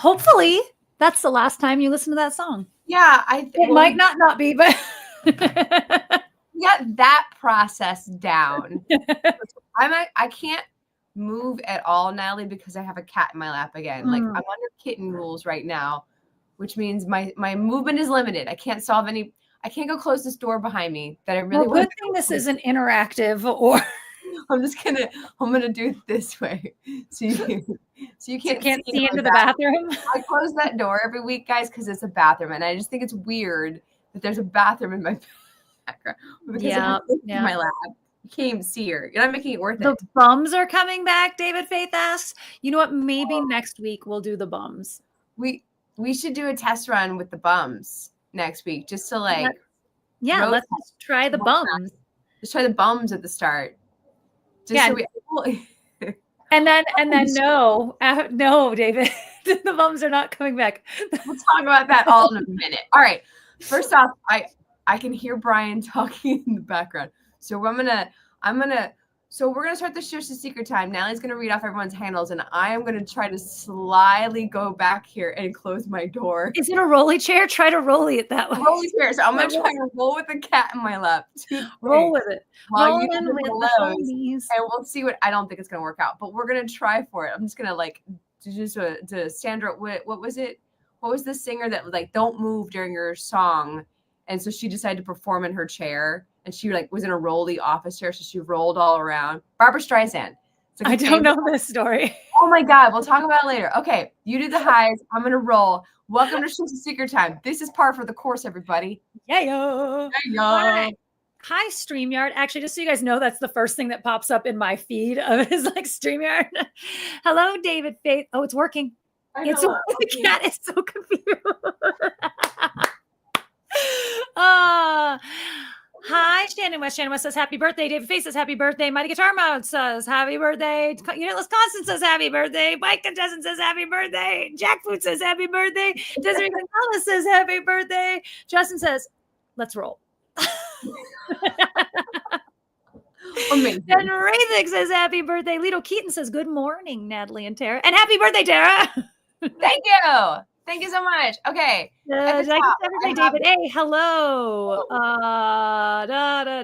Hopefully that's the last time you listen to that song. Yeah, it might not be, but we got that process down. I can't move at all, Natalie, because I have a cat in my lap again. Like, I'm under kitten rules right now, which means my movement is limited. I can't go close this door behind me that I really want. Good thing this isn't interactive, or I'm gonna do it this way, so you can't see into the bathroom. I close that door every week, guys, because it's a bathroom, and I just think it's weird that there's a bathroom in my background. Because in my lap, you can't even see her. You're not making it worth it. The bums are coming back. David Faith asks. You know what? Maybe next week we'll do the bums. We should do a test run with the bums next week, just to like. Let's just try the bums. Just try the bums at the start. And then no, David, the bums are not coming back. We'll talk about that all in a minute. All right. First off, I can hear Brian talking in the background. So we're gonna start the Shush the Secret time. Natalie's gonna read off everyone's handles, and I am gonna try to slyly go back here and close my door. Is it a rolly chair? Try to rolly it that way. Rolly chair. So I'm gonna try to roll with the cat in my lap. Roll with it. While you do the homies. And we'll see I don't think it's gonna work out, but we're gonna try for it. I'm just gonna to Sandra. What was it? What was the singer that like don't move during your song? And so she decided to perform in her chair, and she like was in a rolly office chair, so she rolled all around. Barbara Streisand. Like I don't know this story. Oh my God, we'll talk about it later. Okay, you do the highs. I'm gonna roll. Welcome to Shush the Secret time. This is par for the course, everybody. Yeah. Right. Hi, StreamYard. Actually, just so you guys know, that's the first thing that pops up in my feed of is like StreamYard. Hello, David Faith. Oh, it's working. The cat is so confused. Hi, Shannon West. Shannon West says happy birthday. David Faith says happy birthday. Mighty Guitar Mouth says happy birthday. Unitless Constant says happy birthday. Mike Contestant says happy birthday. Jackfoot says happy birthday. Desiree Gonzalez says happy birthday. Justin says, let's roll. Amazing. And Rathik says happy birthday. Lito Keaton says good morning, Natalie and Tara. And happy birthday, Tara. Thank you. Thank you so much. Okay. David. Hey, hello.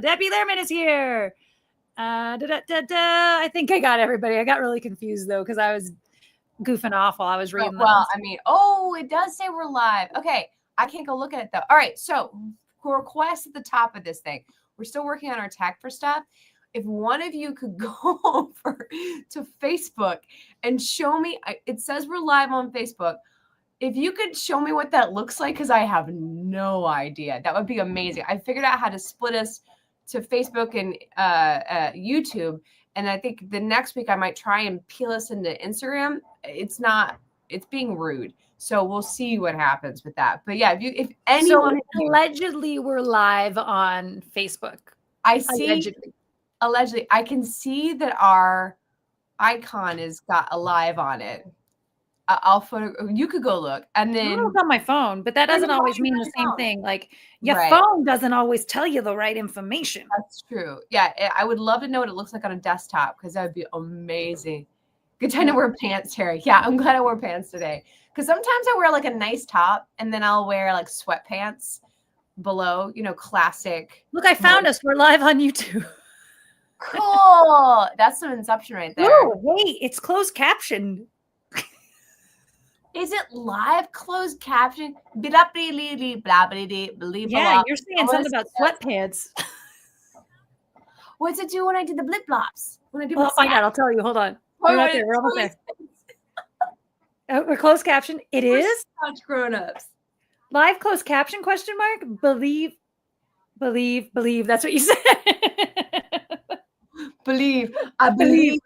Debbie Lehrman is here. I think I got everybody. I got really confused though because I was goofing off while I was reading. It does say we're live. Okay. I can't go look at it though. All right. So request at the top of this thing. We're still working on our tag for stuff. If one of you could go over to Facebook and show me, it says we're live on Facebook. If you could show me what that looks like, because I have no idea. That would be amazing. I figured out how to split us to Facebook and YouTube. And I think the next week I might try and peel us into Instagram. It's being rude. So we'll see what happens with that. But yeah, if anyone allegedly we're live on Facebook. I see allegedly I can see that our icon has got a live on it. I'll photo. You could go look, and then it's on my phone, but that doesn't always mean the same thing. Like your phone doesn't always tell you the right information. That's true. Yeah, I would love to know what it looks like on a desktop because that would be amazing. Good time to wear pants, Terry. Yeah, I'm glad I wore pants today because sometimes I wear like a nice top and then I'll wear like sweatpants below. Classic. Look, I found us. We're live on YouTube. Cool. That's some Inception right there. Oh, wait, it's closed caption. Is it live closed caption? Yeah, you're saying something about sweatpants. What's it do when I do the blip flops? I'll find out. I'll tell you. Hold on. We're right there. We're almost there. We're closed caption. It is such grown-ups. Live closed caption ? Believe. That's what you said. Believe. I believe.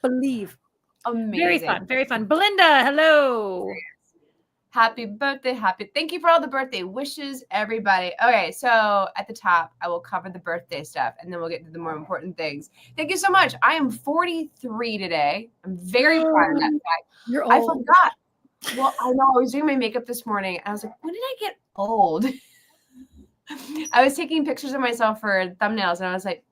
Believe. Amazing. Very fun. Belinda, hello. Happy birthday. Thank you for all the birthday wishes, everybody. Okay, so at the top, I will cover the birthday stuff, and then we'll get to the more important things. Thank you so much. I am 43 today. I'm very proud of that fact. You're old. I forgot. Well, I know. I was doing my makeup this morning, and I was like, when did I get old? I was taking pictures of myself for thumbnails, and I was like,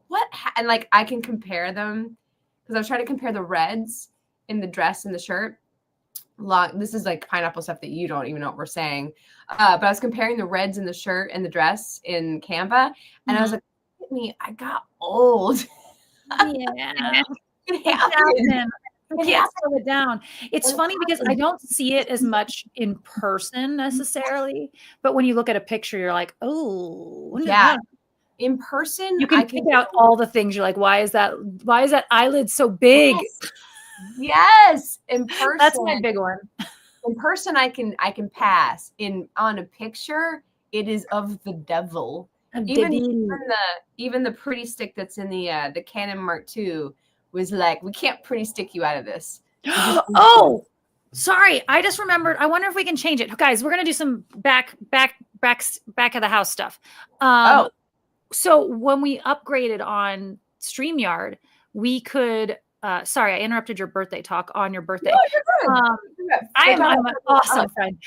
what? And like, I can compare them. Because I was trying to compare the reds in the dress and the shirt. This is like pineapple stuff that you don't even know what we're saying. But I was comparing the reds in the shirt and the dress in Canva, and I was like, look at me, I got old. Yeah. It It happened. happened. I can't slow it down. It's funny because I don't see it as much in person necessarily, but when you look at a picture, you're like, oh, when did Yeah. that- In person, you can pick out all the things. You're like, why is that eyelid so big? Yes. In person. That's my big one. In person, I can pass. On a picture, it is of the devil. Even the pretty stick that's in the Canon Mark II was like, we can't pretty stick you out of this. Oh, sorry. I just remembered. I wonder if we can change it. Guys, we're going to do some back of the house stuff. So when we upgraded on StreamYard, we could, sorry, I interrupted your birthday talk on your birthday. No, I'm an awesome friend.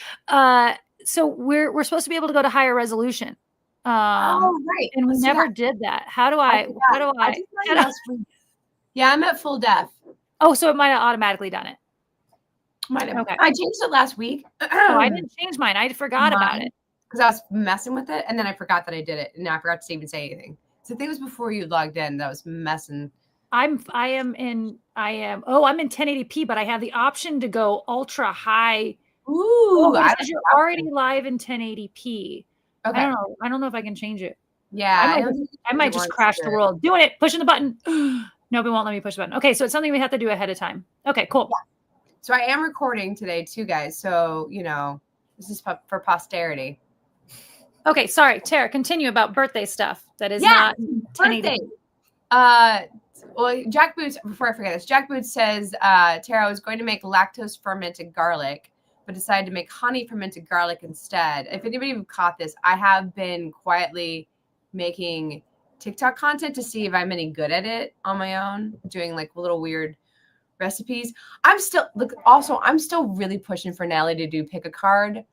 So we're supposed to be able to go to higher resolution. Right. And we never did that. How do I? Yeah, I'm at full def. Oh, so it might have automatically done it. Might have. Okay. I changed it last week. I didn't change mine. I forgot about it because I was messing with it, and then I forgot that I did it, and I forgot to even say anything. So I think it was before you logged in that I was messing. I'm in 1080p, but I have the option to go ultra high. Ooh, you're already live in 1080p. Okay. I don't know if I can change it. Yeah, I might just crash the world. Doing it, pushing the button. Nobody won't let me push the button. Okay, so it's something we have to do ahead of time. Okay, cool. Yeah. So I am recording today too, guys. So, this is for posterity. Okay, sorry, Tara, continue about birthday stuff that is not 1080. Well, Jack Boots, before I forget this, Jack Boots says, Tara, I was going to make lactose fermented garlic, but decided to make honey fermented garlic instead. If anybody caught this, I have been quietly making TikTok content to see if I'm any good at it on my own, doing like little weird recipes. I'm still really pushing for Nellie to do pick a card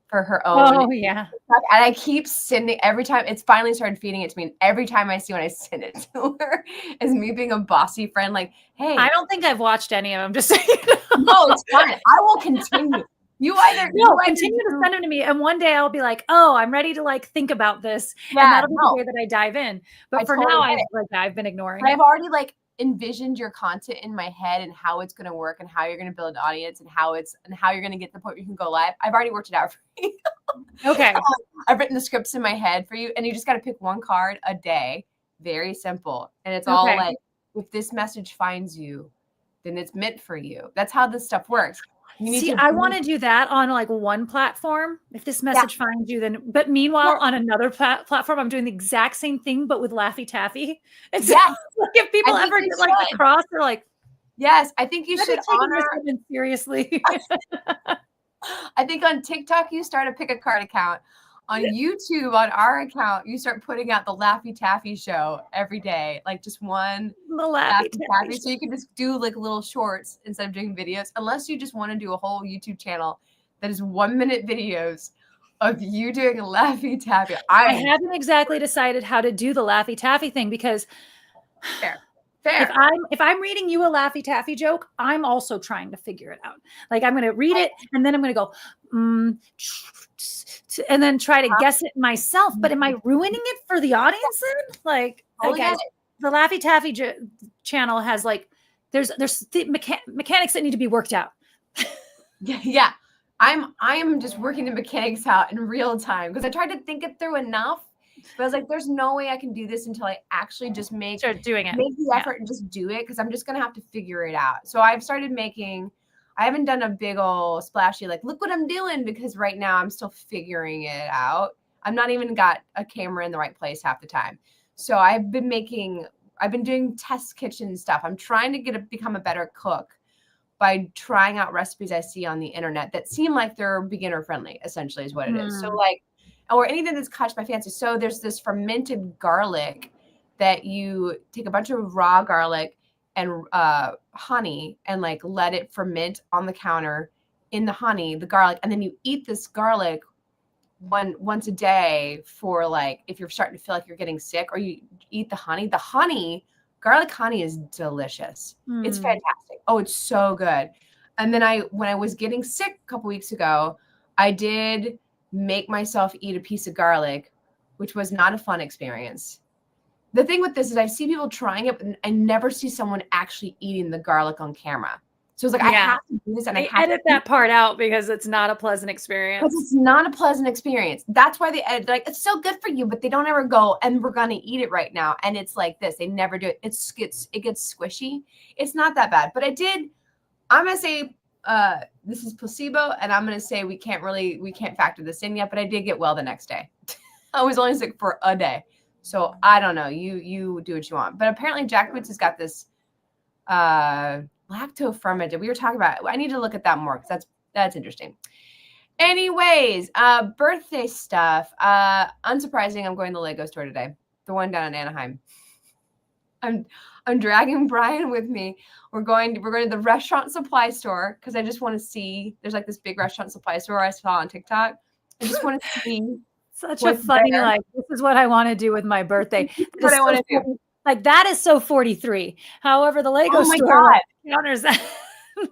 for her own. Oh yeah. And I keep sending every time it's finally started feeding it to me. And every time I see when I send it to her is me being a bossy friend. Like, hey, I don't think I've watched any of them. Just saying. No, it's fine. I will continue. You continue to send them to me, and one day I'll be like, "Oh, I'm ready to like think about this," and that'll be the day that I dive in. But for now, I've been ignoring. But I've already envisioned your content in my head and how it's going to work and how you're going to build an audience and how you're going to get to the point where you can go live. I've already worked it out for you. Okay. I've written the scripts in my head for you, and you just got to pick one card a day. Very simple, and it's all like, if this message finds you, then it's meant for you. That's how this stuff works. I want to do that on like one platform. If this message finds you, then. But meanwhile, on another platform, I'm doing the exact same thing, but with Laffy Taffy. And so, if people ever get like the cross, they're like, "Yes, I think you should honor this seriously." I think on TikTok you start a pick a card account. On YouTube, on our account, you start putting out the Laffy Taffy show every day, like just one Laffy Taffy. So you can just do like little shorts instead of doing videos, unless you just want to do a whole YouTube channel that is 1 minute videos of you doing a Laffy Taffy. I haven't exactly decided how to do the Laffy Taffy thing because fair. If I'm reading you a Laffy Taffy joke, I'm also trying to figure it out. Like I'm going to read it and then I'm going to go, and then try to guess it myself. But am I ruining it for the audience then? Like, guys, the Laffy Taffy channel has like, there's the mechanics that need to be worked out. Yeah. I'm just working the mechanics out in real time because I tried to think it through enough. But I was like, there's no way I can do this until I actually just make the effort and just do it because I'm just going to have to figure it out. So I've started I haven't done a big old splashy, like, look what I'm doing, because right now I'm still figuring it out. I've not even got a camera in the right place half the time. So I've been doing test kitchen stuff. I'm trying to become a better cook by trying out recipes I see on the internet that seem like they're beginner friendly, essentially is what it is. So like, or anything that's catch my fancy. So there's this fermented garlic that you take a bunch of raw garlic and honey and like let it ferment on the counter in the honey, the garlic, and then you eat this garlic once a day for like if you're starting to feel like you're getting sick, or you eat the honey. Garlic honey is delicious. It's fantastic. Oh, it's so good. And then when I was getting sick a couple weeks ago, I did make myself eat a piece of garlic, which was not a fun experience. The thing with this is I see people trying it, but I never see someone actually eating the garlic on camera. So it's like, I have to do this, and I edit that part out because it's not a pleasant experience. Because it's not a pleasant experience. That's why they edit, like, it's so good for you, but they don't ever go, and we're gonna eat it right now. And it's like this. They never do it. It gets squishy. It's not that bad. But I'm gonna say this is placebo, and I'm gonna say we can't factor this in yet, but I did get well the next day. I was only sick for a day. So I don't know. You do what you want. But apparently jackfruits has got this lacto fermented. We were talking about it. I need to look at that more because that's interesting. Anyways, birthday stuff. Unsurprising, I'm going to the Lego store today. The one down in Anaheim. I'm dragging Brian with me. We're going to the restaurant supply store because I just want to see. There's like this big restaurant supply store I saw on TikTok. I just want to see. Such a funny, there. like, this is what I want to do with my birthday. What I want to do. Like, that is so 43. However, the Lego store God. counters that.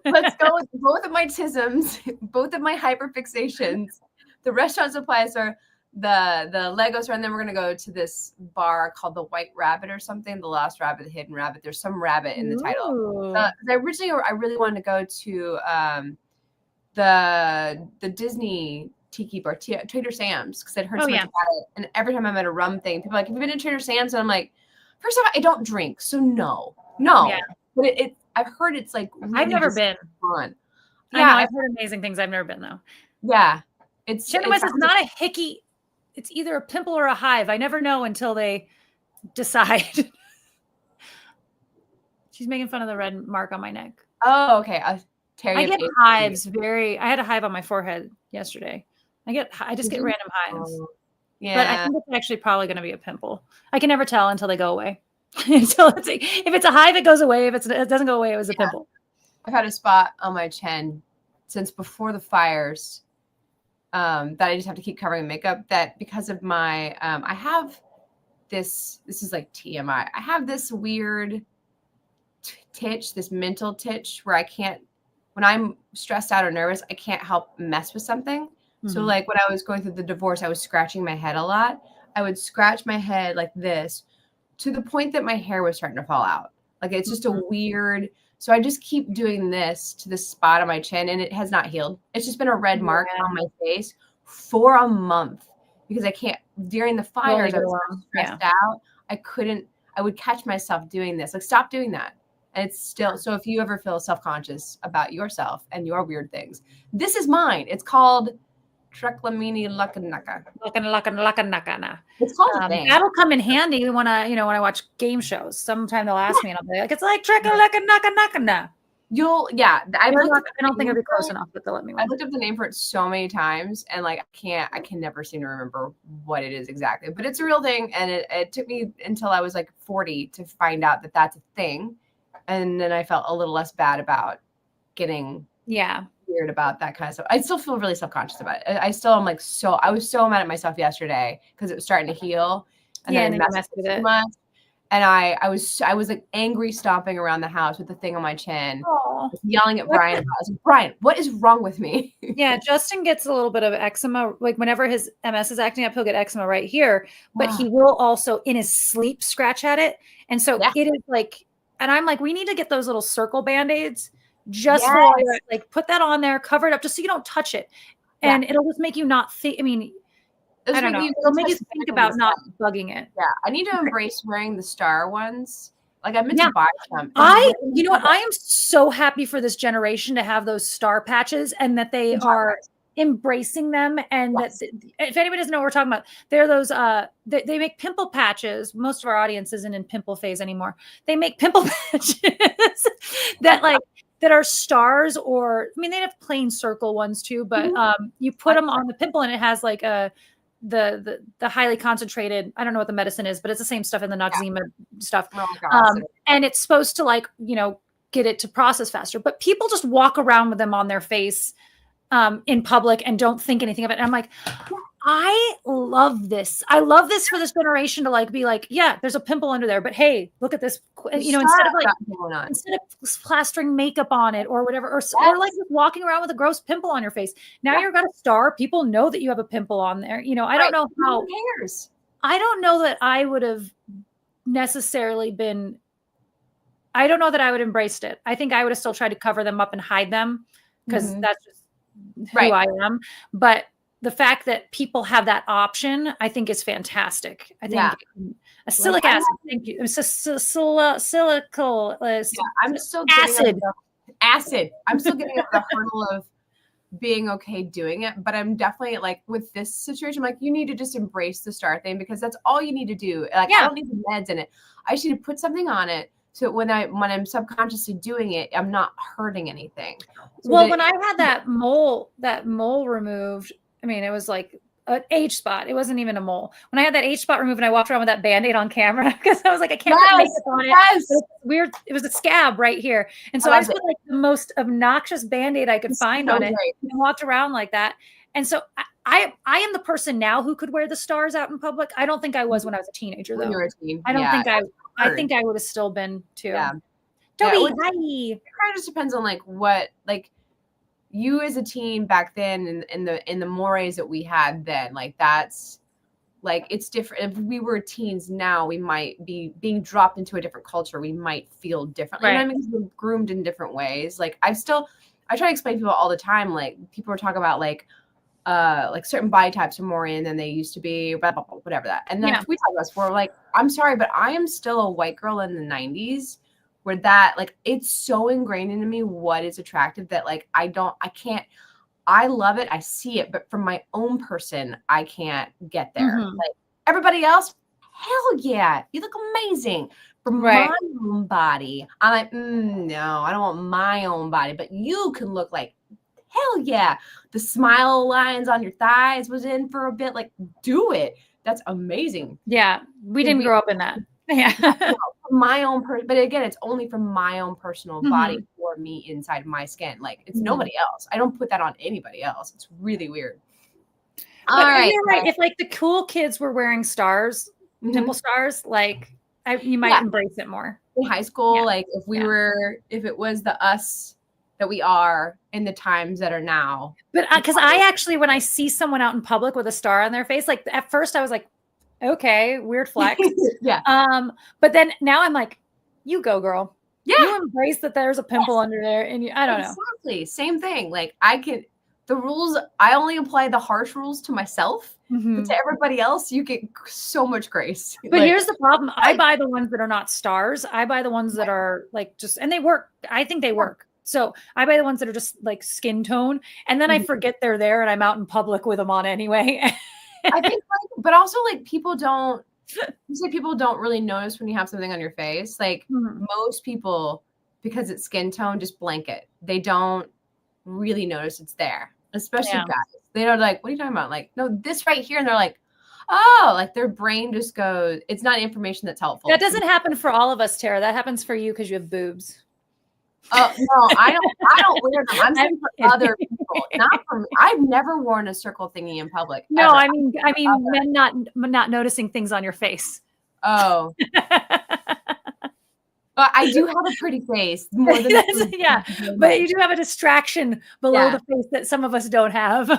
Let's go with both of my tisms, both of my hyperfixations, the restaurant supply store, the Lego store, and then we're gonna go to this bar called the White Rabbit or something, the Lost Rabbit, the Hidden Rabbit. There's some rabbit in the title. I really wanted to go to the Disney Tiki Bar, Trader Sam's, because I'd heard so much about it. And every time I'm at a rum thing, people are like, have you been to Trader Sam's? And I'm like, first of all, I don't drink, so no. Yeah. But I've heard it's like really I've never been. Fun. Yeah, I know, I've heard amazing things. I've never been though. Yeah. Chinois is not a hickey. It's either a pimple or a hive. I never know until they decide. She's making fun of the red mark on my neck. Oh, okay. I get hives I had a hive on my forehead yesterday. I just get random hives. Yeah. But I think it's actually probably going to be a pimple. I can never tell until they go away. So if it's a hive, it goes away. If it doesn't go away, it was a pimple. I've had a spot on my chin since before the fires that I just have to keep covering makeup. That because of my, I have this is like TMI. I have this weird titch, this mental titch where I can't, when I'm stressed out or nervous, I can't help mess with something. So like when I was going through the divorce, I was scratching my head a lot. I would scratch my head like this to the point that my hair was starting to fall out. Like it's just a weird, so I just keep doing this to the spot on my chin and it has not healed. It's just been a red mark on my face for a month because I can't, during the fires, I was stressed out. I would catch myself doing this, like stop doing that. And it's still, so if you ever feel self-conscious about yourself and your weird things, this is mine. It's called Treklamini Lakanaka. It's called a thing. That'll come in handy when I watch game shows. Sometime they'll ask me and I'll be like, it's like Trekalakanaka. I don't think it'll be close enough, but they'll let me know. I looked up the name for it so many times and like I can never seem to remember what it is exactly. But it's a real thing. And it took me until I was like 40 to find out that that's a thing. And then I felt a little less bad about getting weird about that kind of stuff. I still feel really self-conscious about it. I still am like I was so mad at myself yesterday because it was starting to heal. And then I messed with it too much. And I was like angry stomping around the house with the thing on my chin, yelling at Brian. I was like, Brian, what is wrong with me? Yeah, Justin gets a little bit of eczema. Like whenever his MS is acting up, he'll get eczema right here. But he will also in his sleep scratch at it. And so it is like, and I'm like, we need to get those little circle Band-Aids just for like put that on there, cover it up just so you don't touch it. And it'll just make you not think. I mean, I don't know. It'll make you think about not bugging it. Yeah. I need to embrace wearing the star ones. Like I meant to buy some. You know what? I am so happy for this generation to have those star patches and that they are embracing them. And that if anybody doesn't know what we're talking about, they're those, they make pimple patches. Most of our audience isn't in pimple phase anymore. They make pimple patches that are stars, or I mean, they have plain circle ones too, but you put them on the pimple and it has like the highly concentrated, I don't know what the medicine is, but it's the same stuff in the Noxzema stuff. And it's supposed to like, get it to process faster, but people just walk around with them on their face in public and don't think anything of it. And I'm like, I love this. I love this for this generation to like be like, yeah, there's a pimple under there, but hey, look at this. You know, instead of plastering makeup on it or whatever, or like walking around with a gross pimple on your face. Now you've got a star. People know that you have a pimple on there. You know, I don't know how. Who cares? I don't know that I would have necessarily been. I don't know that I would have embraced it. I think I would have still tried to cover them up and hide them because that's just who I am. But the fact that people have that option, I think is fantastic. I think acrylic acid, thank you. Silical I'm still getting acid. I'm still getting over the hurdle of being okay doing it, but I'm definitely like with this situation, like you need to just embrace the star thing because that's all you need to do. Like I don't need the meds in it. I just need to put something on it. So when I'm subconsciously doing it, I'm not hurting anything. So when I had that mole removed, I mean, it was like an H spot. It wasn't even a mole. When I had that H spot removed and I walked around with that Band-Aid on camera because I was like, I can't put makeup on it. It's weird. It was a scab right here. And so I just put like the most obnoxious Band-Aid I could find on it and walked around like that. And so I am the person now who could wear the stars out in public. I don't think I was when I was a teenager, though. When you were a teen. I don't think I think I would have still been too. Yeah. Toby, hi. It kind of just depends on like what you as a teen back then and in the mores that we had then, like that's like it's different. If we were teens now, we might be being dropped into a different culture. We might feel differently. Right. You know what I mean? We're groomed in different ways. Like I try to explain to people all the time, like people are talking about like certain body types are more in than they used to be, blah, blah, blah, whatever that. And then we talk about this, we're like, I'm sorry, but I am still a white girl in the 90s where that like it's so ingrained into me what is attractive that like I love it, I see it, but from my own person I can't get there. Like everybody else, hell yeah, you look amazing. From my own body, I'm like, no, I don't want my own body, but you can look like hell yeah. The smile lines on your thighs was in for a bit, like do it. That's amazing. Yeah, we didn't grow up in that. Yeah. My own but again, it's only from my own personal body for me inside my skin. Like it's nobody else. I don't put that on anybody else. It's really weird. All right. You're right. If like the cool kids were wearing stars, pimple stars, like you might embrace it more. In high school, like if it was the us that we are in the times that are now. But because I actually, when I see someone out in public with a star on their face, like at first I was like, okay, weird flex. But then now I'm like, you go, girl. Yeah. You embrace that there's a pimple under there. And I don't know. Exactly. Same thing. Like the rules, I only apply the harsh rules to myself. But to everybody else, you get so much grace. But here's the problem. I buy the ones that are not stars. I buy the ones that are like and they work. I think they work. So I buy the ones that are just like skin tone. And then I forget they're there and I'm out in public with them on anyway. I think but also like people don't really notice when you have something on your face. Like most people, because it's skin tone, just blanket. They don't really notice it's there, especially guys. They know like, what are you talking about? Like, no, this right here. And they're like, oh, like their brain just goes, it's not information that's helpful. That doesn't happen for all of us, Tara. That happens for you because you have boobs. Oh no, I don't wear them. I'm saying for other people, not for me. I've never worn a circle thingy in public. No, ever. I mean men not noticing things on your face. Oh. But I do have a pretty face more than but you do have a distraction below the face that some of us don't have.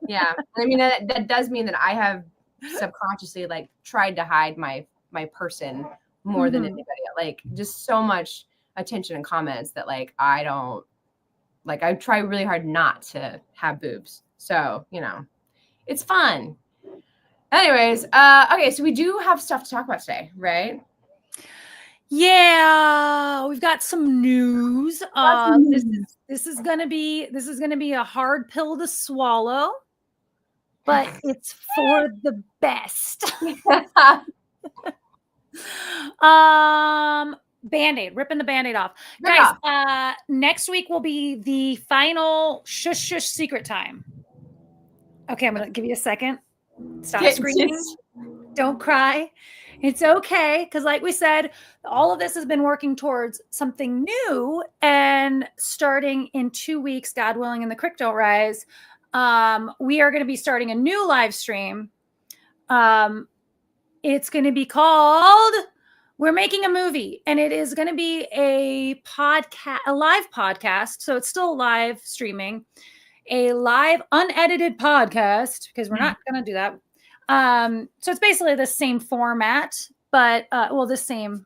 Yeah. I mean that does mean that I have subconsciously like tried to hide my person more than anybody else. Like just so much attention and comments that like I don't like. I try really hard not to have boobs, so it's fun. Anyways, okay, so we do have stuff to talk about today, right? Yeah, we've got some news. This is gonna be a hard pill to swallow, but it's for the best. Band-Aid, ripping the Band-Aid off. Guys, next week will be the final shush secret time. Okay, I'm going to give you a second. Stop screaming. Don't cry. It's okay. Because like we said, all of this has been working towards something new. And starting in 2 weeks, God willing, and the creek don't rise, we are going to be starting a new live stream. It's going to be called We're Making a Movie, and it is going to be a live podcast. So it's still live streaming, a live unedited podcast, because we're not going to do that. So it's basically the same format, but the same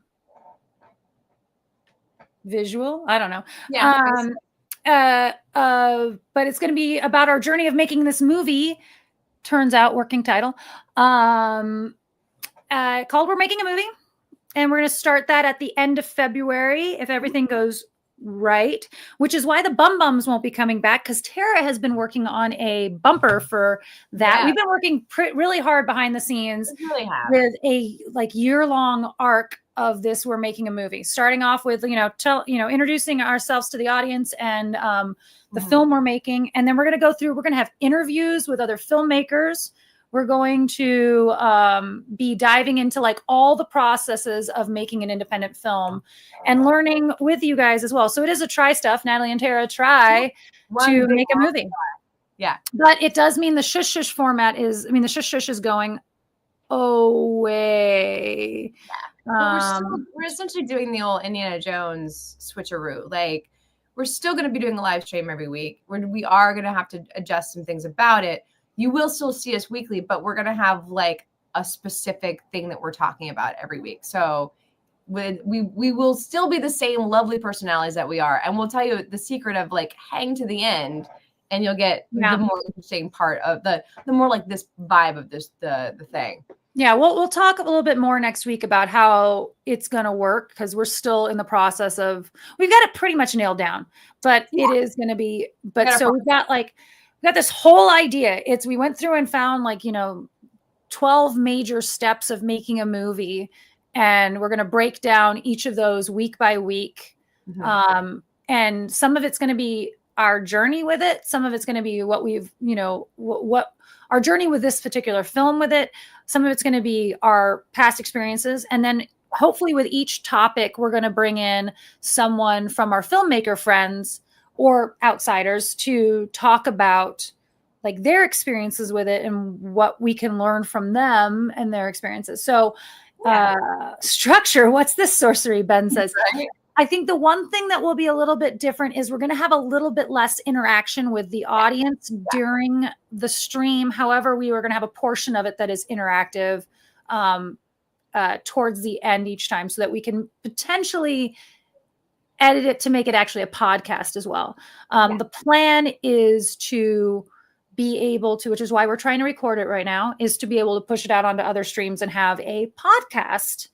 visual. I don't know. Yeah. But it's going to be about our journey of making this movie. Turns out, working title. Called We're Making a Movie. And we're going to start that at the end of February if everything goes right, which is why the Bum Bums won't be coming back, because Tara has been working on a bumper for that. Yeah. We've been working really hard behind the scenes Really with a year-long arc of this. We're making a movie, starting off with, introducing ourselves to the audience and the film we're making. And then we're going to go through, we're going to have interviews with other filmmakers. We're going to be diving into all the processes of making an independent film and learning with you guys as well. So it is a try stuff. Natalie and Tara try to make a movie. Yeah. But it does mean the shush shush format is, the shush shush is going away. Yeah. We're essentially doing the old Indiana Jones switcheroo. We're still going to be doing a live stream every week. We are going to have to adjust some things about it. You will still see us weekly, but we're going to have a specific thing that we're talking about every week. So we will still be the same lovely personalities that we are. And we'll tell you the secret of hang to the end, and you'll get the more interesting part of the more this vibe of the thing. Yeah, we'll talk a little bit more next week about how it's going to work, because we're still in the process of, we've got it pretty much nailed down, but it is going to be, so we've got this whole idea. We went through and found 12 major steps of making a movie, and we're going to break down each of those week by week. And some of it's going to be our journey with it. Some of it's going to be what we've, what our journey with this particular film with it. Some of it's going to be our past experiences. And then hopefully with each topic, we're going to bring in someone from our filmmaker friends or outsiders to talk about their experiences with it and what we can learn from them and their experiences. So structure, what's this sorcery, Ben says. Right. I think the one thing that will be a little bit different is we're going to have a little bit less interaction with the audience during the stream. However, we are going to have a portion of it that is interactive towards the end each time, so that we can potentially edit it to make it actually a podcast as well. The plan is to be able to, which is why we're trying to record it right now, is to be able to push it out onto other streams and have a podcast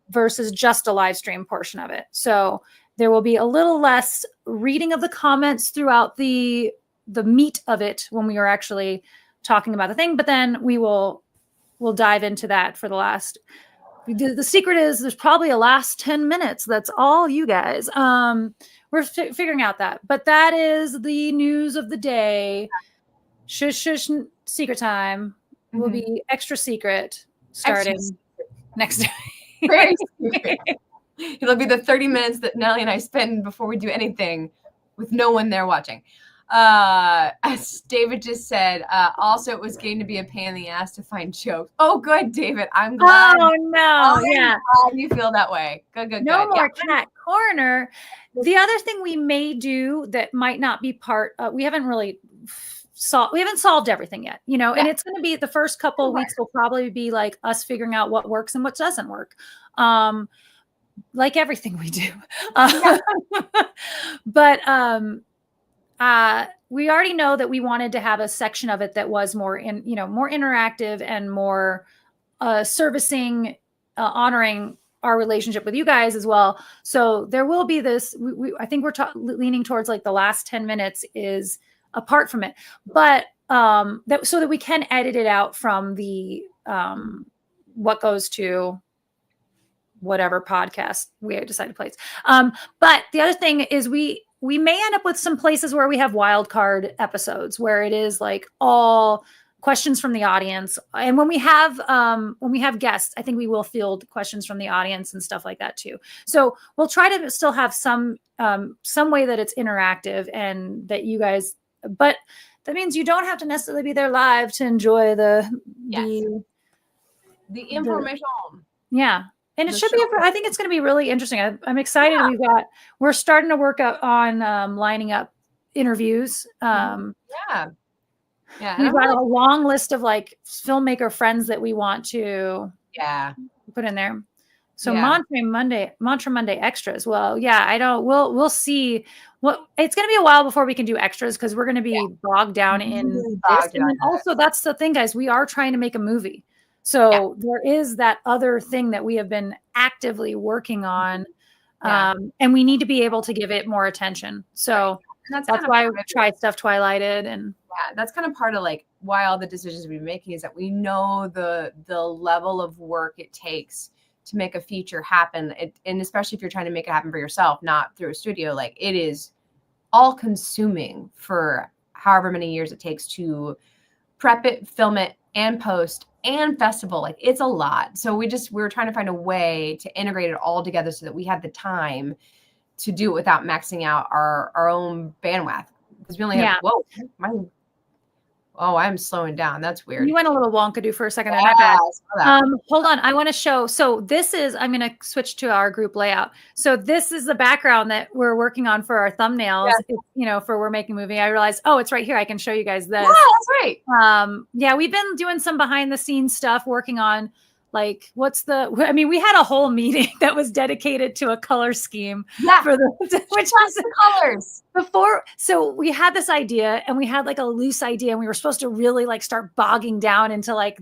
versus just a live stream portion of it. So there will be a little less reading of the comments throughout the meat of it when we are actually talking about the thing, but then we'll dive into that for the last. The secret is there's probably a last 10 minutes. That's all you guys. We're figuring out that. But that is the news of the day. Shush, shush, secret time will be extra secret starting next time. Very secret. It'll be the 30 minutes that Nellie and I spend before we do anything with no one there watching. As David just said, also it was going to be a pain in the ass to find jokes. Oh, good, David. I'm glad. Oh no, glad you feel that way. Good. No more cat corner. The other thing we may do that might not be part. We haven't really solved everything yet, and it's going to be the first couple of weeks will probably be us figuring out what works and what doesn't work. Like everything we do. But we already know that we wanted to have a section of it that was more more interactive and more servicing, honoring our relationship with you guys as well. So there will be this, I think we're leaning towards the last 10 minutes is apart from it, but so that we can edit it out from the what goes to whatever podcast we decide to place. But the other thing is we may end up with some places where we have wild card episodes where it is all questions from the audience. And when we have guests, I think we will field questions from the audience and stuff like that too. So we'll try to still have some way that it's interactive and that you guys, but that means you don't have to necessarily be there live to enjoy the information. Yeah. And it The should be, show. I think it's going to be really interesting. I'm excited. Yeah. We're starting to work on lining up interviews. Yeah. We've got a long list of like filmmaker friends that we want to put in there. So Mantra Monday extra as well. Yeah, we'll see what it's going to be a while before we can do extras because we're going to be bogged down in this. And then also that's the thing, guys, we are trying to make a movie. So there is that other thing that we have been actively working on. And we need to be able to give it more attention. So that's why we tried Stuff Twilighted. And that's kind of part of like why all the decisions we're making is that we know the level of work it takes to make a feature happen. And especially if you're trying to make it happen for yourself, not through a studio, like it is all consuming for however many years it takes to prep it, film it, and post and festival. Like it's a lot. So we were trying to find a way to integrate it all together so that we had the time to do it without maxing out our own bandwidth. Because we only have, I'm slowing down. That's weird. You went a little wonkadoo for a second. Hold on. I want to show. So this is, I'm going to switch to our group layout. So this is the background that we're working on for our thumbnails, for We're Making a Movie. I realized, it's right here. I can show you guys this. Yeah, that's right. We've been doing some behind the scenes stuff, working on like, we had a whole meeting that was dedicated to a color scheme for which was the colors before. So we had this idea and we had like a loose idea and we were supposed to really like start bogging down into like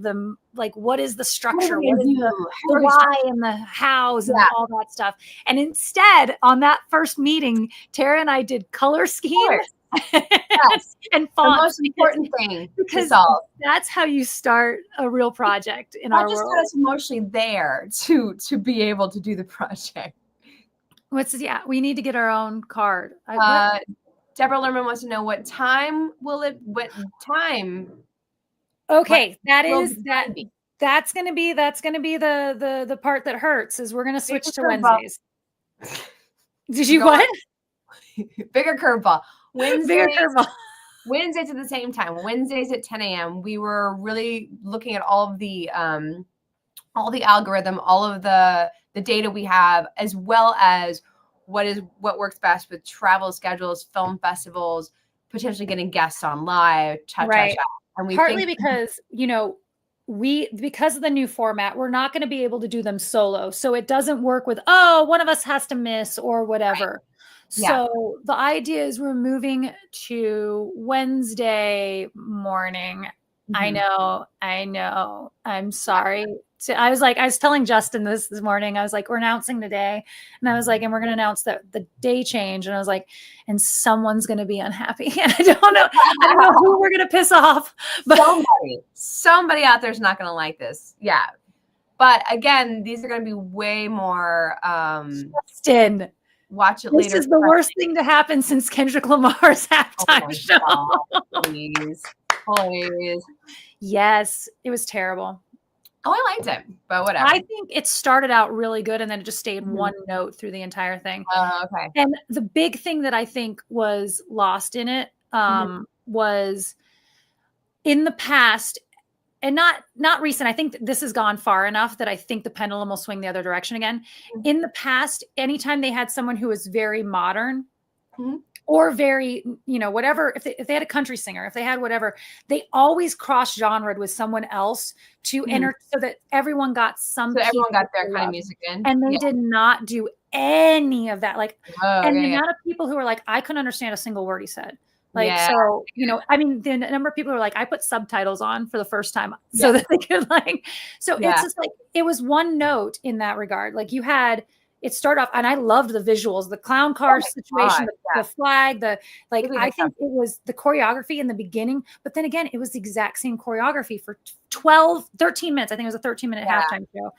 what is the structure? What is the why and the hows and all that stuff. And instead on that first meeting, Tara and I did color scheme. And font. The most important thing to solve. That's how you start a real project in our world. Just got us emotionally there to be able to do the project. We need to get our own card. Deborah Lerman wants to know what time. Okay, that's gonna be the part that hurts is we're gonna switch to Wednesdays. Did you what? Bigger curveball. Wednesdays at the same time. Wednesdays at 10 a.m. We were really looking at all the algorithm, all of the data we have, as well as what works best with travel schedules, film festivals, potentially getting guests on live, right. And because because of the new format, we're not going to be able to do them solo. So it doesn't work with, one of us has to miss or whatever. Right. So the idea is we're moving to Wednesday morning. Mm-hmm. I know. I'm sorry. So I was telling Justin this morning. I was like, we're announcing today. And I was like, and we're going to announce the day change. And I was like, and someone's going to be unhappy. And I don't know who we're going to piss off. But somebody out there is not going to like this. Yeah. But again, these are going to be way more Justin. Watch it later. This is the worst thing to happen since Kendrick Lamar's halftime show. Please. Yes, it was terrible. Oh, I liked it, but whatever. I think it started out really good and then it just stayed one note through the entire thing. Okay. And the big thing that I think was lost in it was in the past, and not recent. I think this has gone far enough that I think the pendulum will swing the other direction again. In the past, anytime they had someone who was very modern or very, whatever, if they had a country singer, if they had whatever, they always cross-genred with someone else to enter so that everyone got some. So everyone got their kind of music in. And they did not do any of that. The amount of people who were like, I couldn't understand a single word he said. So, the number of people were like, I put subtitles on for the first time so that they could it's just like, it was one note in that regard. Like it started off, and I loved the visuals, the clown car situation, the flag, I think it was the choreography in the beginning, but then again, it was the exact same choreography for 13 minutes. I think it was a 13-minute halftime show.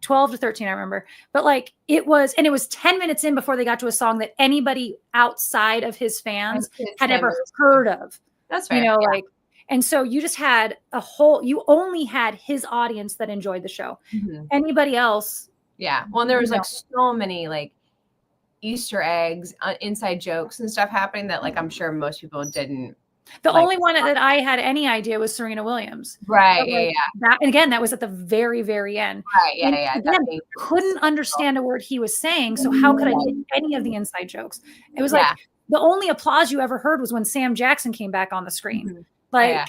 12 to 13, I remember. But it was 10 minutes in before they got to a song that anybody outside of his fans had ever heard of. That's right. And so you just had you only had his audience that enjoyed the show. Mm-hmm. Anybody else. Yeah. Well, there was so many Easter eggs, inside jokes and stuff happening that I'm sure most people didn't The like, only one that I had any idea was Serena Williams. right. But, like, that, and again, that was at the very, very end. Right. And Yeah. again, couldn't understand a word he was saying. So how could I get any of the inside jokes? It was like the only applause you ever heard was when Sam Jackson came back on the screen. Mhm. Like,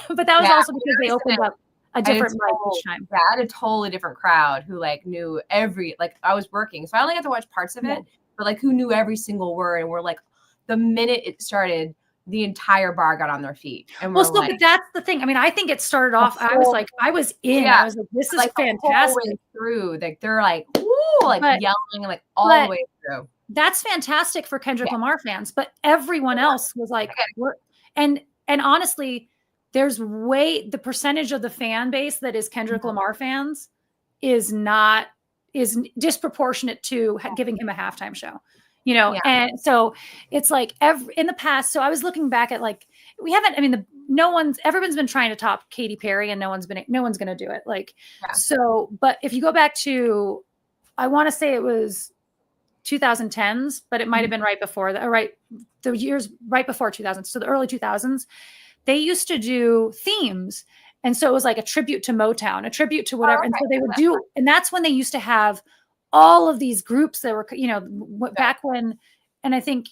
but that was also because they opened up a different mic each time. Yeah, I had a totally different crowd who like knew every, like I was working, so I only got to watch parts of it, but like who knew every single word, and we're like, the minute it started, the entire bar got on their feet. And we're but that's the thing. I mean, I think it started off, I was like, I was in. I was like, this is like fantastic. The whole way through, like they're like, woo, like yelling, like all the way through. That's fantastic for Kendrick Lamar fans, but everyone else was like, and honestly, there's the percentage of the fan base that is Kendrick Lamar fans is disproportionate to giving him a halftime show. You know, and so it's like in the past. So I was looking back at like, everyone's been trying to top Katy Perry and no one's going to do it. Like, so, but if you go back to, I want to say it was 2010s, but it might've been right before that, right? The years right before 2000. So the early 2000s, they used to do themes. And so it was like a tribute to Motown, a tribute to whatever. And so they would do, and that's when they used to have all of these groups that were, you know, back when, and I think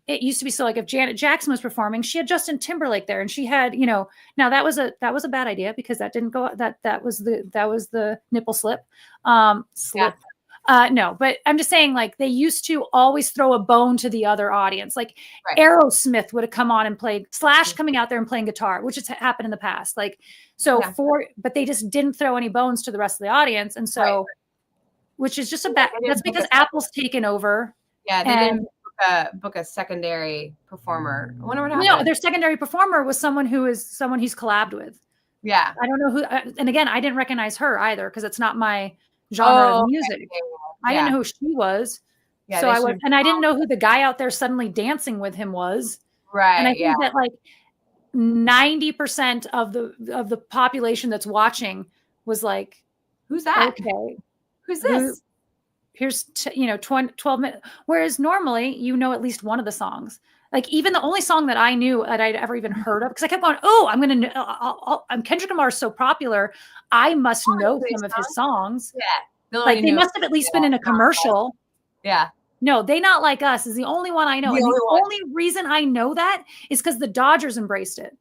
it used to be so like if Janet Jackson was performing, she had Justin Timberlake there, and she had, you know, now that was a bad idea because that didn't go, that was the nipple slip. No, but I'm just saying, like, they used to always throw a bone to the other audience. Like Aerosmith would have come on and played, Slash coming out there and playing guitar, which has happened in the past. Like, so but they just didn't throw any bones to the rest of the audience. And so, which is just that's because Apple's taken over. Yeah, they didn't book a secondary performer. I wonder what happened. No, their secondary performer was someone he's collabed with. Yeah. I don't know who, and again, I didn't recognize her either because it's not my genre of music. I didn't know who she was. Yeah, so I didn't know who the guy out there suddenly dancing with him was. Right. And I think that like 90% of the population that's watching was like, who's that? Okay. Who's this? Here's 12 minutes. Whereas normally, you know, at least one of the songs. Like even the only song that I knew that I'd ever even heard of, because I kept going, I'm Kendrick Lamar is so popular, I must know some of his songs. Yeah, like they must have at least been in a commercial. Yeah. No, They Not Like Us is the only one I know. And the only reason I know that is because the Dodgers embraced it.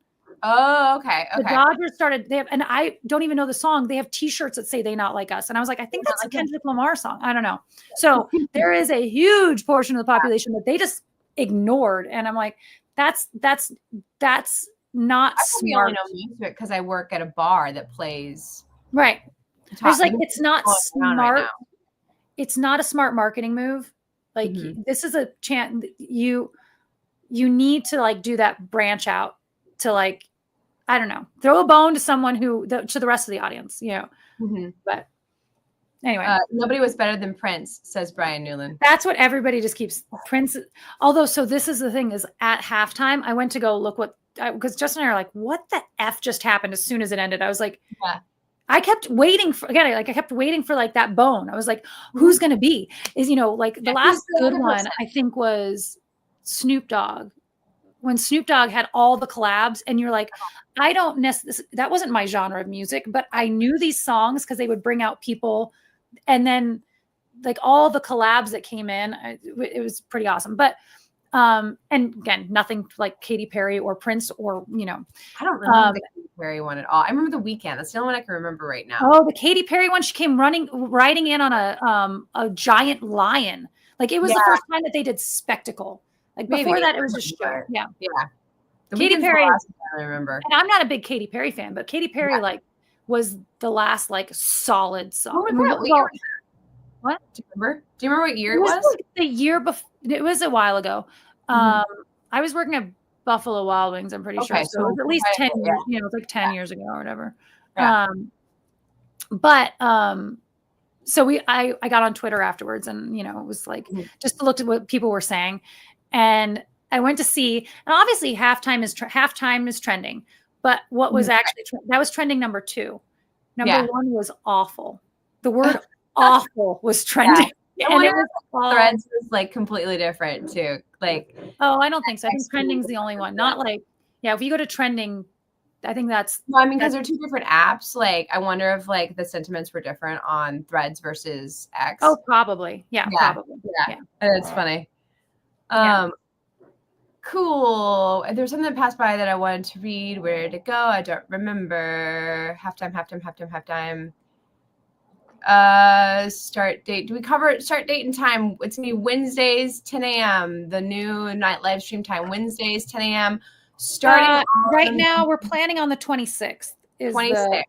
Oh, okay. The Dodgers started, and I don't even know the song. They have T-shirts that say They Not Like Us. And I was like, I think that's a Kendrick Lamar song. I don't know. So there is a huge portion of the population that they just ignored. And I'm like, that's not smart. I know music because I work at a bar that plays. Right. There's like, it's not smart. It's not a smart marketing move. Like this is a chance you need to like do that branch out to like, I don't know, throw a bone to someone to the rest of the audience, you know, but anyway. Nobody was better than Prince, says Brian Newland. That's what everybody just keeps Prince. Although, so this is the thing is at halftime, I went to go look because Justin and I are like, what the F just happened as soon as it ended? I was like, I kept waiting for, again, like I kept waiting for like that bone. I was like, who's going to be? Is, you know, like the last good one, I think was Snoop Dogg. When Snoop Dogg had all the collabs and you're like, I don't necessarily, that wasn't my genre of music, but I knew these songs because they would bring out people. And then like all the collabs that came in, it was pretty awesome. But, and again, nothing like Katy Perry or Prince or, you know. I don't remember the Katy Perry one at all. I remember The Weeknd. That's the only one I can remember right now. Oh, the Katy Perry one. She came riding in on a giant lion. Like it was the first time that they did spectacle. Like before that, it was just show. Yeah. Katy Perry. I remember. And I'm not a big Katy Perry fan, but Katy Perry like was the last like solid song. What? Do you remember? Do you remember what year it was? Like the year before. It was a while ago. I was working at Buffalo Wild Wings. I'm pretty sure. So it was at least 10 years. You know, it's like 10 years ago or whatever. Yeah. So I got on Twitter afterwards, and you know, it was like just to look at what people were saying. And I went to see, and obviously halftime is trending, but what was actually, that was trending number 2. Number 1 was awful. The word awful was trending. And it was Threads was like completely different too. Like, oh, I don't think so. I think trending's the only one. Not like, Yeah, if you go to trending, I think that's No, I mean, because they're two different apps. Like, I wonder if like the sentiments were different on Threads versus X. oh, probably. Yeah, Yeah, probably. yeah, that's funny. Yeah. Cool. There's something that passed by that I wanted to read. Where did it go? I don't remember. Halftime. Start date. Do we cover start date and time? It's gonna be Wednesdays, 10 a.m. The new night live stream time, Wednesdays, 10 a.m. Starting right now, we're planning on the 26th. Is 26th.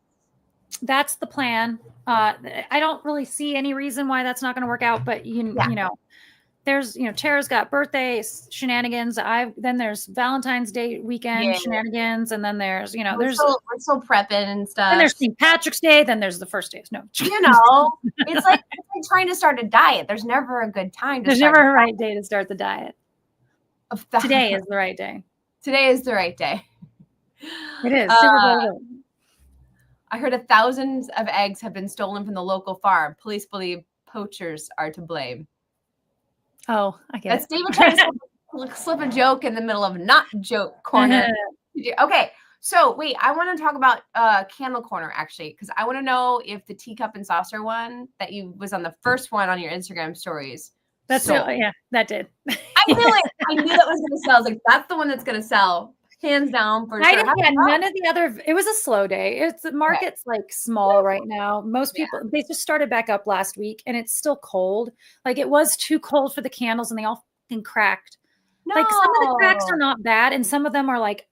That's the plan. I don't really see any reason why that's not going to work out, but you know, there's, Tara's got birthday shenanigans. Then there's Valentine's Day weekend shenanigans. And then there's, we're still prepping and stuff. And there's St. Patrick's Day. Then there's the first day. No, it's like trying to start a diet. There's never a good time. There's never a right day to start the diet. Today is the right day. Today is the right day. It is. Super Bowl. I heard 1,000 of eggs have been stolen from the local farm. Police believe poachers are to blame. Oh, I get That's David trying to slip a joke in the middle of not joke corner. Okay, so wait, I want to talk about candle corner actually, because I want to know if the teacup and saucer one that was on the first one on your Instagram stories. That's yeah, that did. I knew it. I knew that was going to sell. I was like, that's the one that's going to sell. Hands down for sure. None of the other. It was a slow day. The market's like small right now. Most people they just started back up last week, and it's still cold. Like it was too cold for the candles, and they all fucking cracked. No. Like some of the cracks are not bad, and some of them are like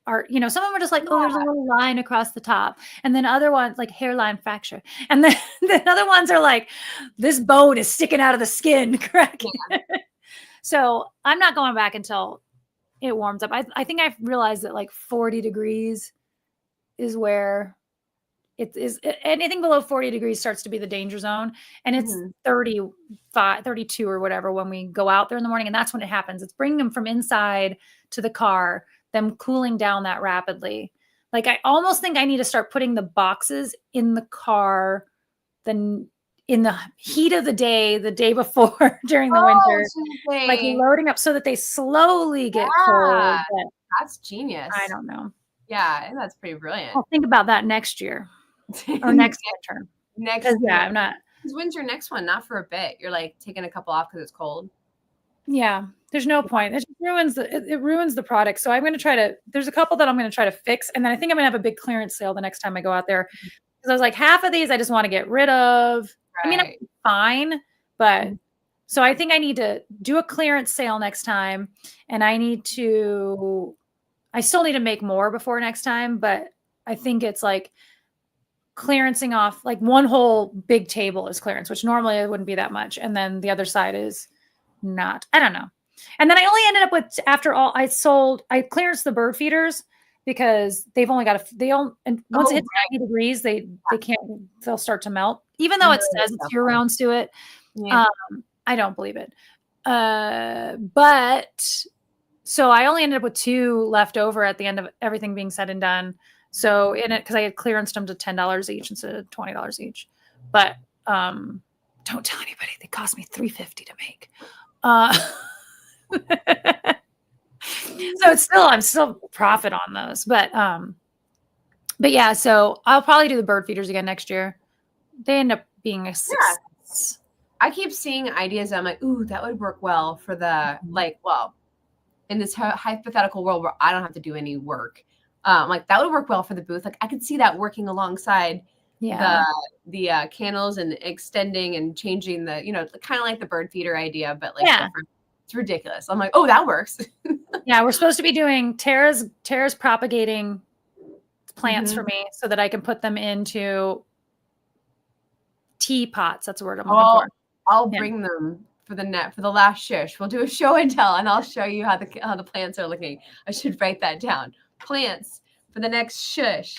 some of them are just like, oh, there's a little line across the top, and then other ones like hairline fracture, and then the other ones are like this bone is sticking out of the skin, cracking. Yeah. So I'm not going back until it warms up. I think I've realized that like 40 degrees is where it is. Anything below 40 degrees starts to be the danger zone. And it's 35, 32 or whatever when we go out there in the morning. And that's when it happens. It's bringing them from inside to the car, them cooling down that rapidly. Like I almost think I need to start putting the boxes in the car in the heat of the day before during the winter, like loading up so that they slowly get cold. That's genius. I don't know. Yeah, that's pretty brilliant. I'll think about that next year or next winter. I'm not. Because when's your next one? Not for a bit. You're like taking a couple off because it's cold. Yeah, there's no point. It just ruins the product. So I'm going to try to. There's a couple that I'm going to try to fix, and then I think I'm going to have a big clearance sale the next time I go out there. Because I was like, half of these I just want to get rid of. Right. I mean, I'm fine, but so I think I need to do a clearance sale next time, and I still need to make more before next time, but I think it's like clearancing off like one whole big table is clearance, which normally it wouldn't be that much. And then the other side is not, I don't know. And then I only ended up with, after all, I clearanced the bird feeders because they've only got and once it hits 90 degrees, they'll start to melt. Even though it says it's year round to it. Yeah. I don't believe it. But so I only ended up with 2 left over at the end of everything being said and done. So in it, because I had clearanced them to $10 each instead of $20 each. But don't tell anybody. They cost me $3.50 to make. So I'm still profit on those. But yeah, so I'll probably do the bird feeders again next year. They end up being a success. I keep seeing ideas. I'm like, ooh, that would work well for the in this hypothetical world where I don't have to do any work. Like that would work well for the booth. Like I could see that working alongside the candles and extending and changing the, kind of like the bird feeder idea, but like different. It's ridiculous. I'm like, oh, that works. Yeah, we're supposed to be doing Tara's propagating plants for me so that I can put them into teapots. That's the word I'm looking for. I'll bring them for the last shush. We'll do a show and tell, and I'll show you how the plants are looking. I should write that down. Plants for the next shush.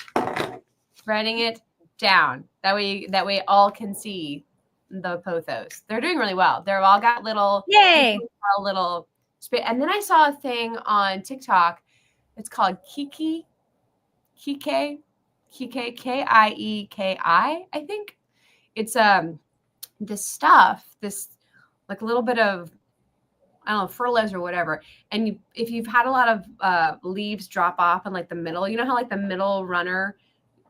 Writing it down. That way all can see the pothos. They're doing really well. They're all got little little. And then I saw a thing on TikTok. It's called Kiki, Kieki, I think. It's this like a little bit of I don't know, fertilized or whatever. And if you've had a lot of leaves drop off in like the middle, you know how like the middle runner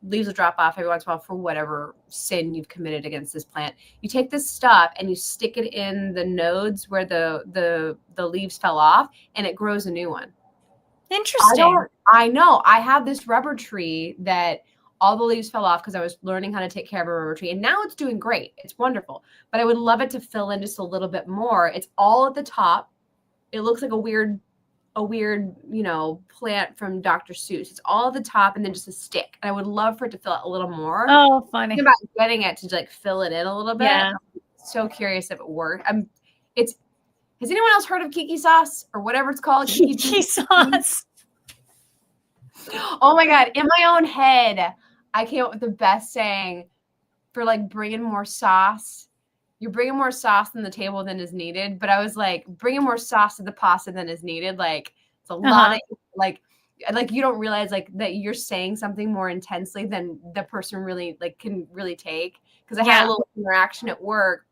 leaves will drop off every once in a while for whatever sin you've committed against this plant. You take this stuff and you stick it in the nodes where the leaves fell off, and it grows a new one. Interesting. I know. I have this rubber tree that all the leaves fell off because I was learning how to take care of a rubber tree, and now it's doing great. It's wonderful, but I would love it to fill in just a little bit more. It's all at the top. It looks like a weird, plant from Dr. Seuss. It's all at the top and then just a stick. And I would love for it to fill out a little more. Oh, funny. About getting it to like fill it in a little bit. Yeah. I'm so curious if it worked. Has anyone else heard of Kiki sauce or whatever it's called? Kiki sauce. Oh my God. In my own head, I came up with the best saying for like bringing more sauce. You're bringing more sauce on the table than is needed. But I was like, bringing more sauce to the pasta than is needed. Like, it's a lot of like you don't realize like that you're saying something more intensely than the person really like can really take. Because I had a little interaction at work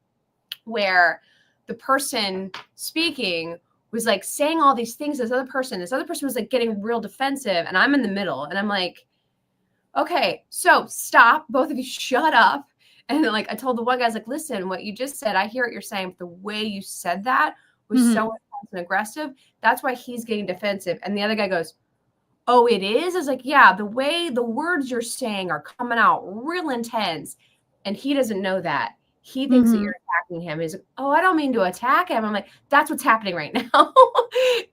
where the person speaking was like saying all these things. This other person was like getting real defensive, and I'm in the middle, and I'm like, okay, so stop, both of you, shut up. And then, like, I told the one guy's like, listen, what you just said, I hear what you're saying, but the way you said that was so intense and aggressive. That's why he's getting defensive. And the other guy goes, oh, it is? I was like, yeah, the way the words you're saying are coming out real intense. And he doesn't know that. He thinks that you're attacking him. He's like, oh, I don't mean to attack him. I'm like, that's what's happening right now.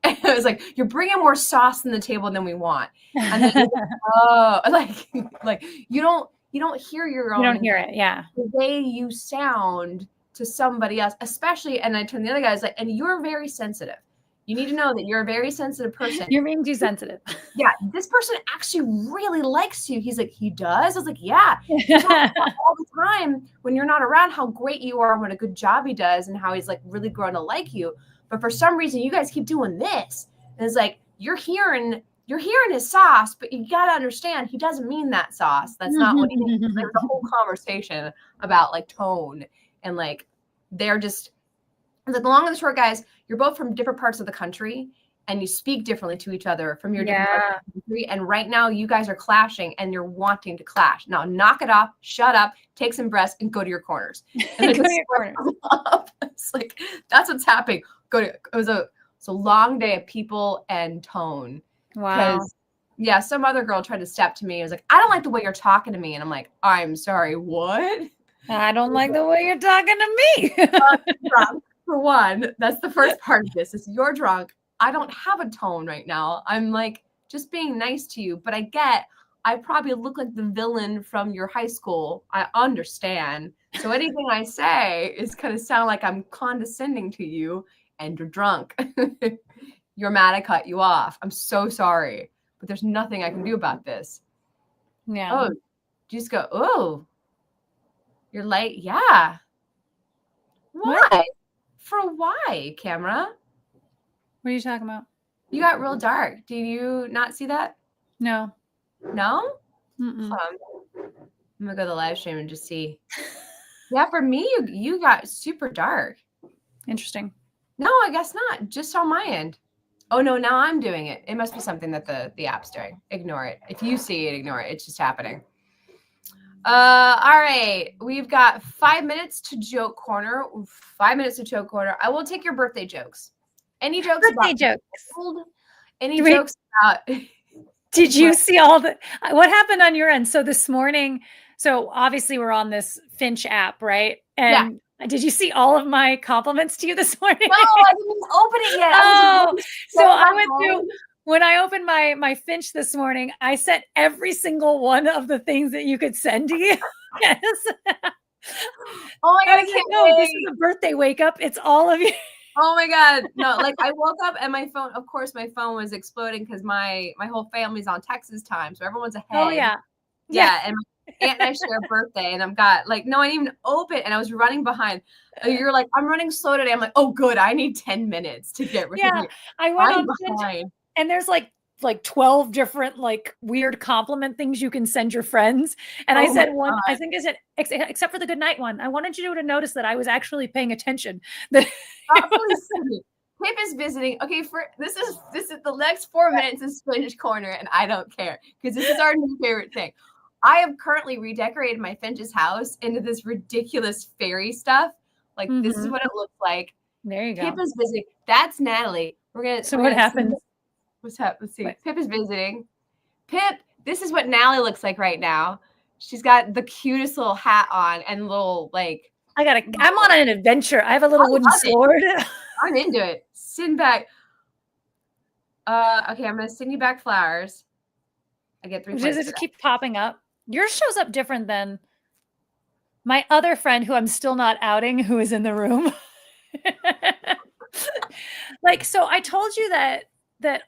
And I was like, you're bringing more sauce on the table than we want. And then, oh, like you don't hear your own. You don't hear it. Yeah. The way you sound to somebody else, especially, and I turned the other guy, I was like, and you're very sensitive. You need to know that you're a very sensitive person. You're being too sensitive. Yeah. This person actually really likes you. He's like, he does? I was like, yeah. You talk about all the time when you're not around how great you are, what a good job he does, and how he's like really grown to like you. But for some reason, you guys keep doing this. And it's like, you're hearing his sauce, but you got to understand, he doesn't mean that sauce. That's not what he means. There was a whole conversation about like tone and like, they're just, like, the long and the short, guys, you're both from different parts of the country and you speak differently to each other from your different parts of the country. And right now you guys are clashing and you're wanting to clash. Now knock it off, shut up, take some breaths and go to your corners. And go to your corners. It's like, that's what's happening. It was a long day of people and tone. Wow. Yeah, some other girl tried to step to me and was like, I don't like the way you're talking to me. And I'm like, I'm sorry, what? I don't like the way you're talking to me. Drunk, for one, that's the first part of this is you're drunk. I don't have a tone right now. I'm like just being nice to you, but I probably look like the villain from your high school. I understand. So anything I say is going to sound like I'm condescending to you and you're drunk. You're mad I cut you off. I'm so sorry, but there's nothing I can do about this. Yeah. Oh, you just go, oh, you're late. Yeah. Why? What? For why, camera? What are you talking about? You got real dark. Did you not see that? No. No? Mm-mm. I'm going to go to the live stream and just see. Yeah, for me, you got super dark. Interesting. No, I guess not. Just on my end. Oh, no, now I'm doing it. It must be something that the app's doing. Ignore it. If you see it, ignore it. It's just happening. All right. We've got 5 minutes to joke corner. 5 minutes to joke corner. I will take your birthday jokes. Any jokes Birthday about jokes. old? Any jokes about Did you see all what happened on your end? So this morning, so obviously we're on this Finch app, right? And did you see all of my compliments to you this morning? No, I didn't open it yet. Oh, so I went through, when I opened my Finch this morning, I sent every single one of the things that you could send to you. Yes. Oh my God, I can't wait. This is a birthday wake up. It's all of you. Oh my God. No, like I woke up and my phone, of course, my phone was exploding because my whole family's on Texas time. So everyone's ahead. Oh, yeah. Yeah. And my aunt and I share a birthday and I've got like, no, I didn't even open and I was running behind. You're like, I'm running slow today. I'm like, oh, good. I need 10 minutes to get ready. Yeah. I went on behind. And there's like 12 different like weird compliment things you can send your friends. And I said one, I think I said, except for the good night one, I wanted you to notice that I was actually paying attention. Really Pip is visiting. Okay, this is the next 4 minutes is Finch Corner, and I don't care because this is our new favorite thing. I have currently redecorated my Finch's house into this ridiculous fairy stuff. Like this is what it looks like. There you Pip go. is visiting. That's Natalie. So what happens? What's up? Let's see. Wait. Pip is visiting. Pip, this is what Natalie looks like right now. She's got the cutest little hat on and little like. I'm on an adventure. I have a little wooden sword. I'm into it. Send back. Okay, I'm gonna send you back flowers. I get 3 points. Does it keep popping up? Yours shows up different than my other friend, who I'm still not outing, who is in the room. Like, so I told you that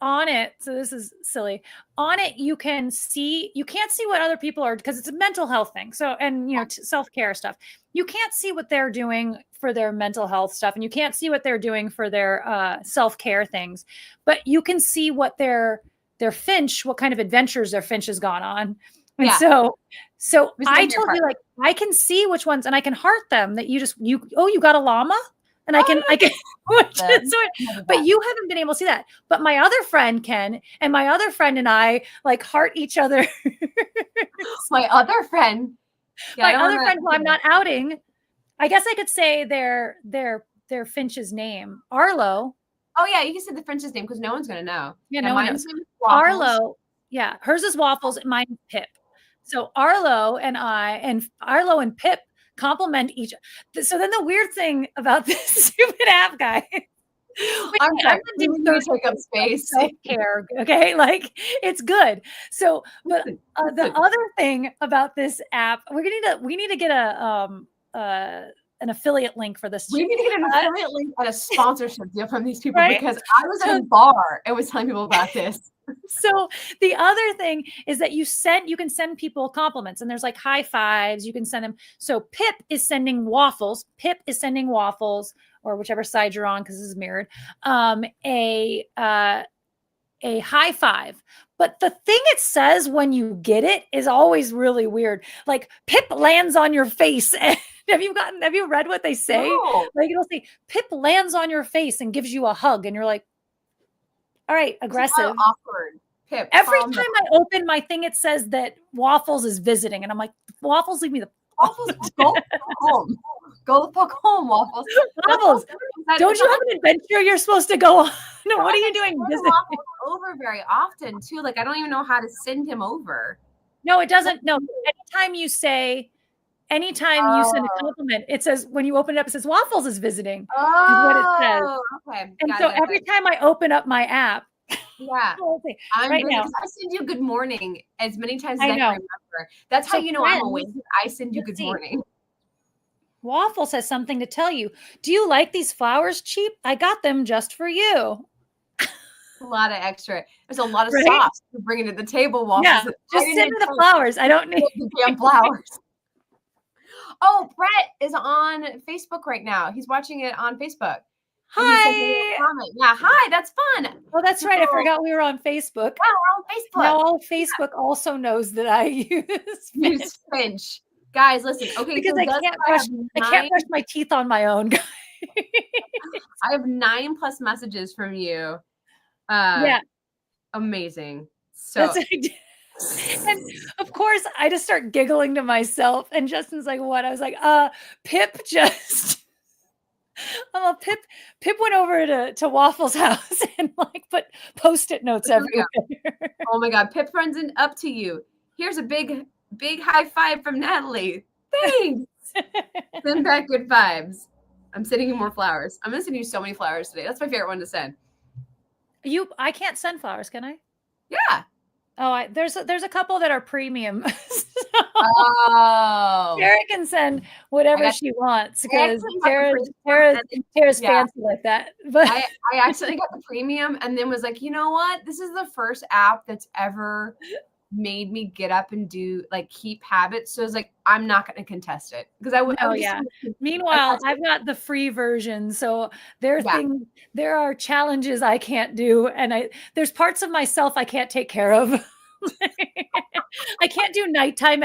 on it, so this is silly, on it you can't see what other people are, because it's a mental health thing, so, and you know, self-care stuff, you can't see what they're doing for their mental health stuff, and you can't see what they're doing for their self-care things, but you can see what their Finch, what kind of adventures their Finch has gone on. And so I told you, like, I can see which ones, and I can heart them, that you got a llama. And I can, but you haven't been able to see that. But my other friend can, and my other friend and I like heart each other. My other friend, who I'm not outing. I guess I could say their Finch's name, Arlo. Oh yeah, you can say the Finch's name because no one's gonna know. Yeah, no one knows. Arlo, yeah, hers is Waffles, mine is Pip. So Arlo and Pip compliment each. So then the weird thing about this stupid app, guys, I'm gonna take up space. Self-care, okay, like it's good. So, but the other thing about this app, we need to get an affiliate link for this. We need to get an affiliate link and a sponsorship deal from these people, right? Because I was at a bar and was telling people about this. So the other thing is that you can send people compliments, and there's like high fives. You can send them. So Pip is sending Waffles. Or whichever side you're on, because this is mirrored. A high five. But the thing it says when you get it is always really weird. Like Pip lands on your face. Have you read what they say? No. Like it'll say Pip lands on your face and gives you a hug, and you're like, all right, aggressive. Awkward. Pip, every time I open my thing, it says that Waffles is visiting, and I'm like, Waffles, leave me the Waffles, go home. Go the fuck home, Waffles. Waffles, don't you have an adventure you're supposed to go on? No, what are you doing? Waffles over very often too. Like I don't even know how to send him over. No, it doesn't. No, anytime you send a compliment, it says, when you open it up, it says Waffles is visiting. Is what it says. Okay. And so every time I open up my app, right now, I send you good morning as many times as I can remember. That's how you know I'm awake. I send you good morning. Waffles has something to tell you. Do you like these flowers cheap? I got them just for you. A lot of extra. There's a lot of sauce to bring to the table, Waffles. Yeah, just send me the flowers. I don't need the damn flowers. Oh, Brett is on Facebook right now. He's watching it on Facebook. Hi. Yeah, hi. That's fun. Oh, that's right. I forgot we were on Facebook. Yeah, we're on Facebook. Now Facebook also knows that I use Finch. Guys, listen. Okay, because I can't brush my teeth on my own. I have 9+ messages from you. Amazing. So that's what I did. And of course, I just start giggling to myself, and Justin's like, "What?" I was like, Pip just." Pip went over to Waffles' house and like put Post-it notes everywhere. Oh my God, Pip runs up to you. Here's a big high five from Natalie. Thanks. Send back good vibes. I'm sending you more flowers. I'm gonna send you so many flowers today. That's my favorite one to send. I can't send flowers, can I? Yeah. Oh, there's a couple that are premium. Sarah can send whatever she wants because Tara's fancy like that. But I actually got the premium and then was like, you know what? This is the first app that's ever made me get up and keep habits. So I was like, I'm not going to contest it because I would. Meanwhile, I've got the free version, so there are challenges I can't do, and there's parts of myself I can't take care of. I can't do nighttime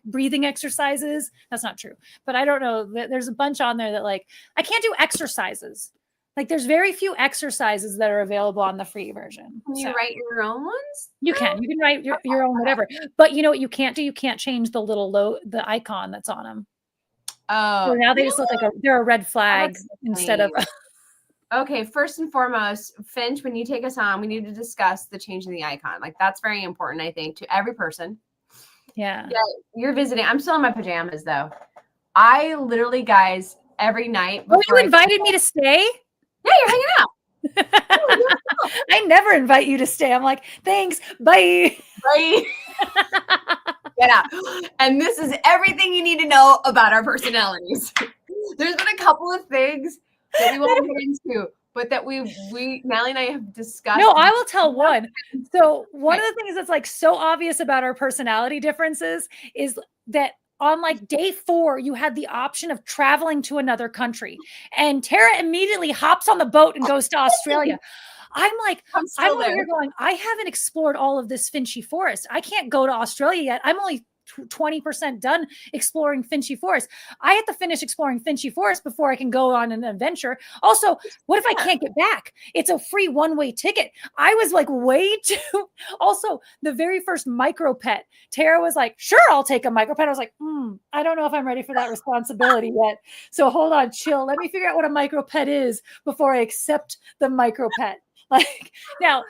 breathing exercises. That's not true, but I don't know. There's a bunch on there that I can't do exercises. Like there's very few exercises that are available on the free version. Can you write your own ones? You can write your own whatever. But you know what you can't do? You can't change the little the icon that's on them. Oh, So now they just look like they're a red flag instead of. Okay, first and foremost, Finch, when you take us on, we need to discuss the change in the icon. Like that's very important, I think, to every person. Yeah. You're visiting. I'm still in my pajamas though. I literally, guys, every night. Oh, you invited me to stay? Yeah, you're hanging out. I never invite you to stay. I'm like, thanks, bye. Bye. Get out. And this is everything you need to know about our personalities. There's been a couple of things that we won't get into, but that we Natalie and I have discussed. No, I will tell one. So one of the things that's like so obvious about our personality differences is that on like day 4, you had the option of traveling to another country, and Tara immediately hops on the boat and goes to Australia. I'm like, I'm over here going, I haven't explored all of this Finchy Forest. I can't go to Australia yet. I'm only 20% done exploring Finchy Forest. I have to finish exploring Finchy Forest before I can go on an adventure. Also, what if I can't get back? It's a free one-way ticket. I was like, way too. Also, the very first micro pet, Tara was like, sure, I'll take a micro pet. I was like, I don't know if I'm ready for that responsibility yet. So hold on, chill. Let me figure out what a micro pet is before I accept the micro pet. Like now,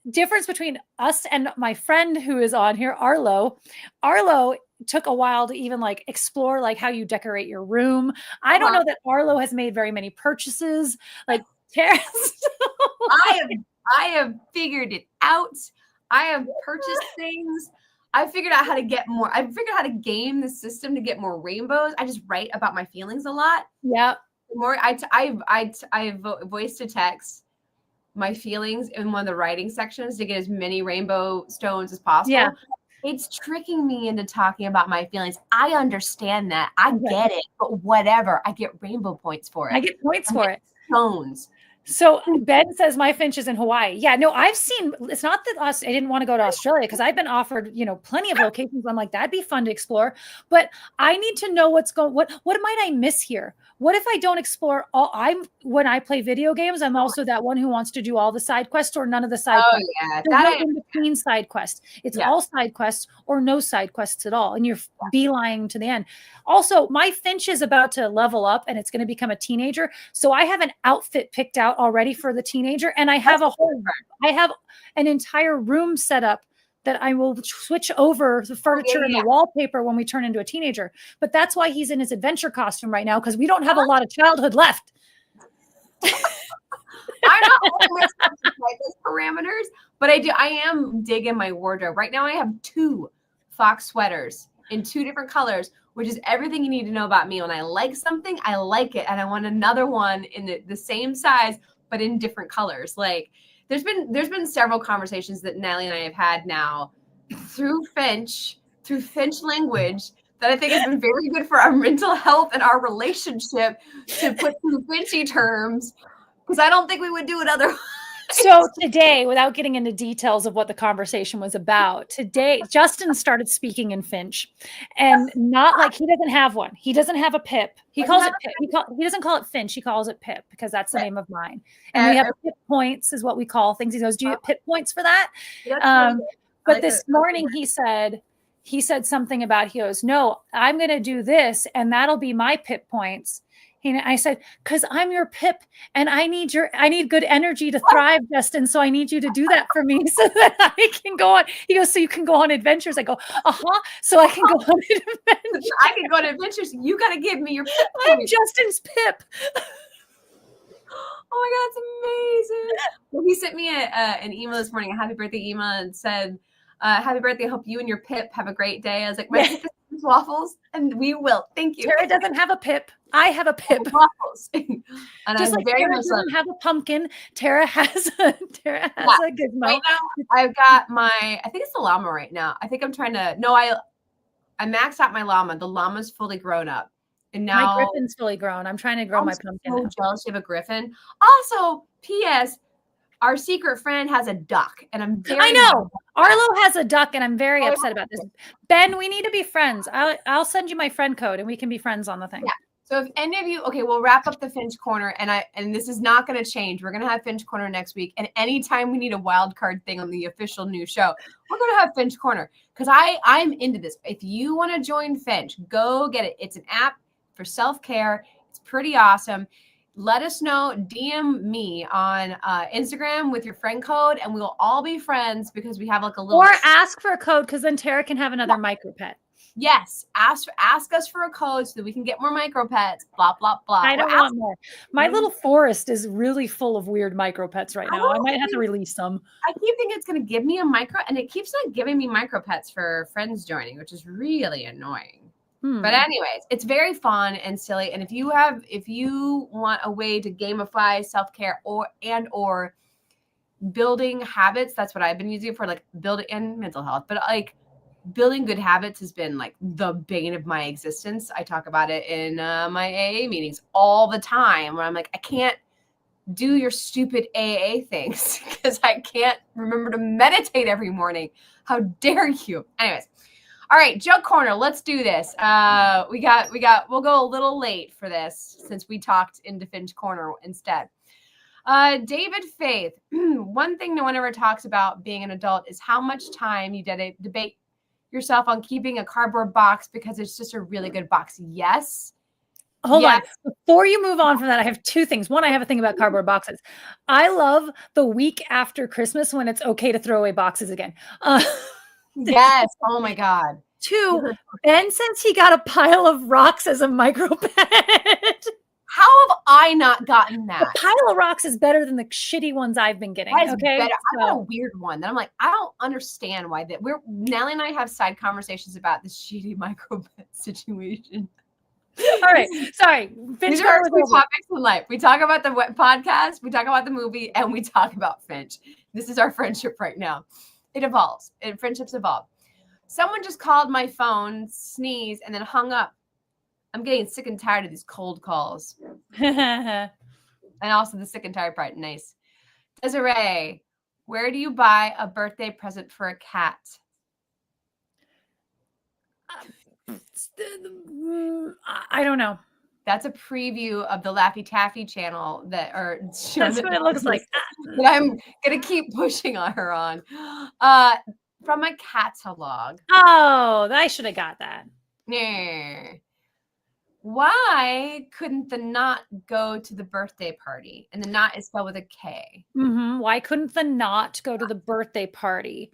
difference between us and my friend who is on here, Arlo. Arlo took a while to even like explore like how you decorate your room. I don't know that Arlo has made very many purchases. Like Tara. I have figured it out. I have purchased things. I figured out how to get more. I figured out how to game the system to get more rainbows. I just write about my feelings a lot. Yeah. The more I voice to text my feelings in one of the writing sections to get as many rainbow stones as possible. Yeah. It's tricking me into talking about my feelings. I understand that. I get it, but whatever. I get rainbow points for it. I get points for it. Stones. So Ben says my Finch is in Hawaii. Yeah, no, I've seen, it's not that I didn't want to go to Australia because I've been offered, plenty of locations. I'm like, that'd be fun to explore, but I need to know what might I miss here? What if I don't explore when I play video games, I'm also that one who wants to do all the side quests or none of the side quests. Yeah. There's no in between side quests. It's all side quests or no side quests at all. And you're beelining to the end. Also, my Finch is about to level up and it's going to become a teenager. So I have an outfit picked out already for the teenager. And I have I have an entire room set up that I will switch over the furniture and the wallpaper when we turn into a teenager. But that's why he's in his adventure costume right now, because we don't have a lot of childhood left. I'm not always like those parameters, but I am digging my wardrobe. Right now I have 2 fox sweaters in 2 different colors, which is everything you need to know about me. When I like something, I like it. And I want another one in the same size, but in different colors. Like, there's been several conversations that Natalie and I have had now through Finch language that I think has been very good for our mental health and our relationship to put through Finchy terms, because I don't think we would do it otherwise. So today, without getting into details of what the conversation was about, today Justin started speaking in Finch, and not like he doesn't have one. He doesn't have a Pip. He calls it Pip. He doesn't call it Finch. He calls it Pip because that's the name of mine. And we have Pip points is what we call things. He goes, "Do you get Pip points for that?" But this morning he said something about, he goes, "No, I'm going to do this, and that'll be my Pip points." I said, because I'm your Pip and I need good energy to thrive, Justin. So I need you to do that for me so that I can go on. He goes, so you can go on adventures. I go, so I can go on adventures. I can go on adventures. You got to give me your Pip. I'm Justin's Pip. Oh my God, it's amazing. Well, he sent me an email this morning, a happy birthday email, and said, happy birthday. I hope you and your Pip have a great day. I was like, my Pip is waffles, and we will. Thank you. Tara doesn't have a Pip. I have a Pip. Waffles. And just like Tara doesn't have a pumpkin, Tara has a gizmo. Right now, I've got I think it's the llama right now. I think I'm trying to, I maxed out my llama. The llama's fully grown up. And now my griffin's fully grown. I'm trying to grow my pumpkin. I'm so jealous you have a griffin. Also, P.S., our secret friend has a duck, and I know Arlo has a duck, and I'm very upset about this. Ben, we need to be friends. I'll send you my friend code, and we can be friends on the thing. Yeah. So if any of you, okay, we'll wrap up the Finch Corner, and this is not going to change. We're going to have Finch Corner next week, and anytime we need a wild card thing on the official new show, we're going to have Finch Corner because I'm into this. If you want to join Finch, go get it. It's an app for self-care. It's pretty awesome. Let us know. DM me on Instagram with your friend code, and we'll all be friends because we have like a little. Or ask for a code because then Tara can have another micro pet. Yes, ask us for a code so that we can get more micro pets. Blah blah blah. I don't want more. My little forest is really full of weird micro pets right now. I might have to release some. I keep thinking it's going to give me a micro, and it keeps not giving me micro pets for friends joining, which is really annoying. But anyways, it's very fun and silly. And if you want a way to gamify self-care or building habits, that's what I've been using for, like building and mental health. But like building good habits has been like the bane of my existence. I talk about it in my AA meetings all the time where I'm like, I can't do your stupid AA things because I can't remember to meditate every morning. How dare you? Anyways. All right, joke corner. Let's do this. We'll go a little late for this since we talked into Finch Corner instead. David Faith. One thing no one ever talks about being an adult is how much time you debate yourself on keeping a cardboard box because it's just a really good box. Yes. Hold on. Before you move on from that, I have two things. One, I have a thing about cardboard boxes. I love the week after Christmas when it's okay to throw away boxes again. Yes. Oh my God. Two, Ben says he got a pile of rocks as a micro pet. How have I not gotten that? A pile of rocks is better than the shitty ones I've been getting. Okay. Better. I got a weird one that I'm like, I don't understand why that Nellie and I have side conversations about this shitty micro pet situation. All right. Sorry. These are our two topics in life. We talk about the podcast, we talk about the movie, and we talk about Finch. This is our friendship right now. It evolves. Friendships evolve. Someone just called my phone, sneezed, and then hung up. I'm getting sick and tired of these cold calls. And also the sick and tired part. Nice. Desiree, where do you buy a birthday present for a cat? I don't know. That's a preview of the Laffy Taffy channel that's what it looks like. That I'm gonna keep pushing on her on. From a catalog. Oh, I should have got that. Yeah. Why couldn't the knot go to the birthday party? And the knot is spelled with a K. Why couldn't the knot go to the birthday party?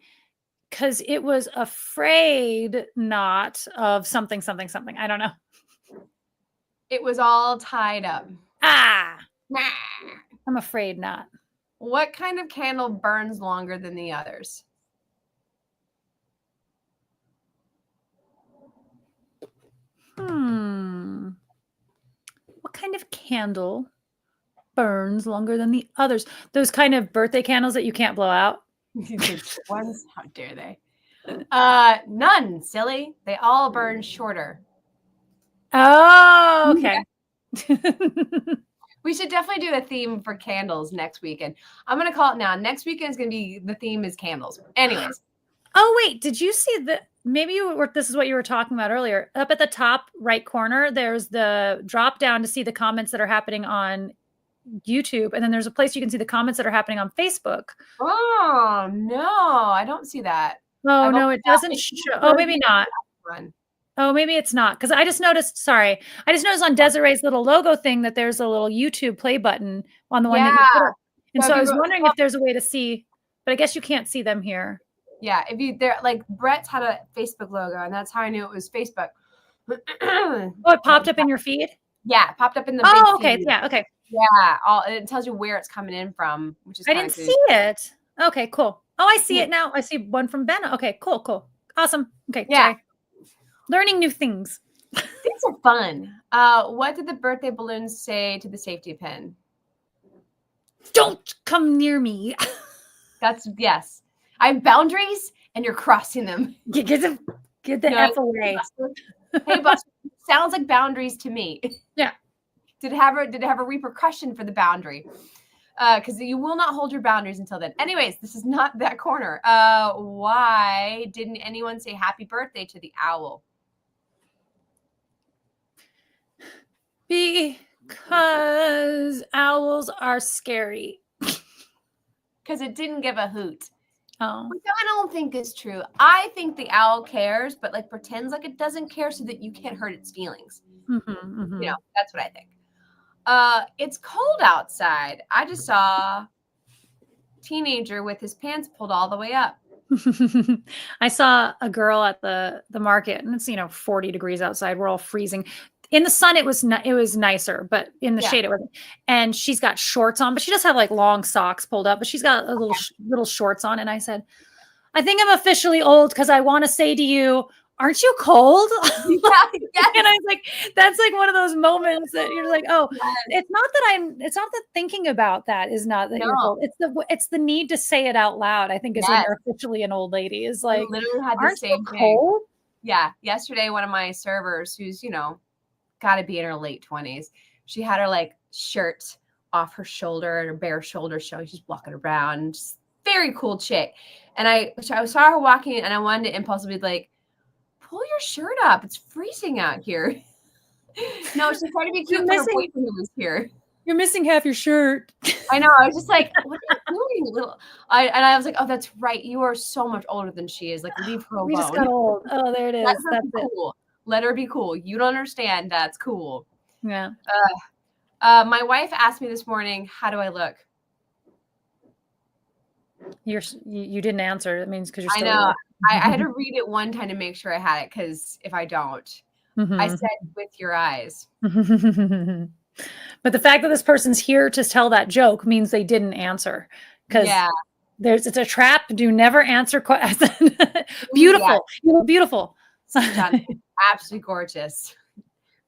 Because it was afraid not of something, something, something. I don't know. It was all tied up. I'm afraid not. What kind of candle burns longer than the others? What kind of candle burns longer than the others? Those kind of birthday candles that you can't blow out? Ones, how dare they? None, silly. They all burn shorter. Oh, okay. We should definitely do a theme for candles next weekend. I'm going to call it now. Next weekend is going to be, the theme is candles. Anyways. Oh, wait. Did you see this is what you were talking about earlier. Up at the top right corner, there's the drop down to see the comments that are happening on YouTube. And then there's a place you can see the comments that are happening on Facebook. Oh, no. I don't see that. Oh, no, it doesn't show. Oh, maybe not. Oh, maybe it's not. Because I just noticed on Desiree's little logo thing that there's a little YouTube play button on the one that you put up. And so I was wondering if there's a way to see, but I guess you can't see them here. Yeah, Brett's had a Facebook logo, and that's how I knew it was Facebook. Oh, it popped up in your feed? Yeah, it popped up in the big okay. Feed. Yeah, okay. Yeah, it tells you where it's coming in from, which is I didn't see it. Okay, cool. Oh, I see it now. I see one from Ben. Okay, cool. Awesome. Okay, yeah. Sorry. Learning new things. Things are fun. What did the birthday balloons say to the safety pin? Don't come near me. Yes. I have boundaries, and you're crossing them. Get the F away. Hey, Buster, sounds like boundaries to me. Yeah. Did it have a repercussion for the boundary? Because you will not hold your boundaries until then. Anyways, this is not that corner. Why didn't anyone say happy birthday to the owl? Because owls are scary. Because it didn't give a hoot. Oh. Which I don't think is true. I think the owl cares, but like pretends like it doesn't care so that you can't hurt its feelings. You know, that's what I think. It's cold outside. I just saw a teenager with his pants pulled all the way up. I saw a girl at the market, and it's 40 degrees outside. We're all freezing. In the sun, it was nicer, but in the shade it wasn't. And she's got shorts on, but she does have like long socks pulled up, but she's got a little shorts on. And I said, I think I'm officially old because I want to say to you, aren't you cold? And I was like, that's like one of those moments that you're like, oh, it's not that thinking about that is not that you're cold. It's the need to say it out loud. I think is when you're officially an old lady is like, literally had the aren't same you cold? Thing. Yeah. Yesterday, one of my servers who's, got to be in her late 20s. She had her like shirt off her shoulder and her bare shoulder showing. She's walking around. Just very cool chick. And I saw her walking and I wanted to impulsively like, pull your shirt up. It's freezing out here. No, she's trying to be cute for her boyfriend who was here. You're missing half your shirt. I know. I was just like, what are you doing, little? I was like, oh, that's right. You are so much older than she is. Like, leave her alone. We just got old. Oh, there it is. That's cool. Let her be cool. You don't understand. That's cool. Yeah. My wife asked me this morning, how do I look? You didn't answer. That means because you're still I know. I had to read it one time to make sure I had it because if I don't, I said with your eyes. But the fact that this person's here to tell that joke means they didn't answer. Because it's a trap. Do never answer questions. Beautiful. Yeah. You look beautiful. Absolutely gorgeous.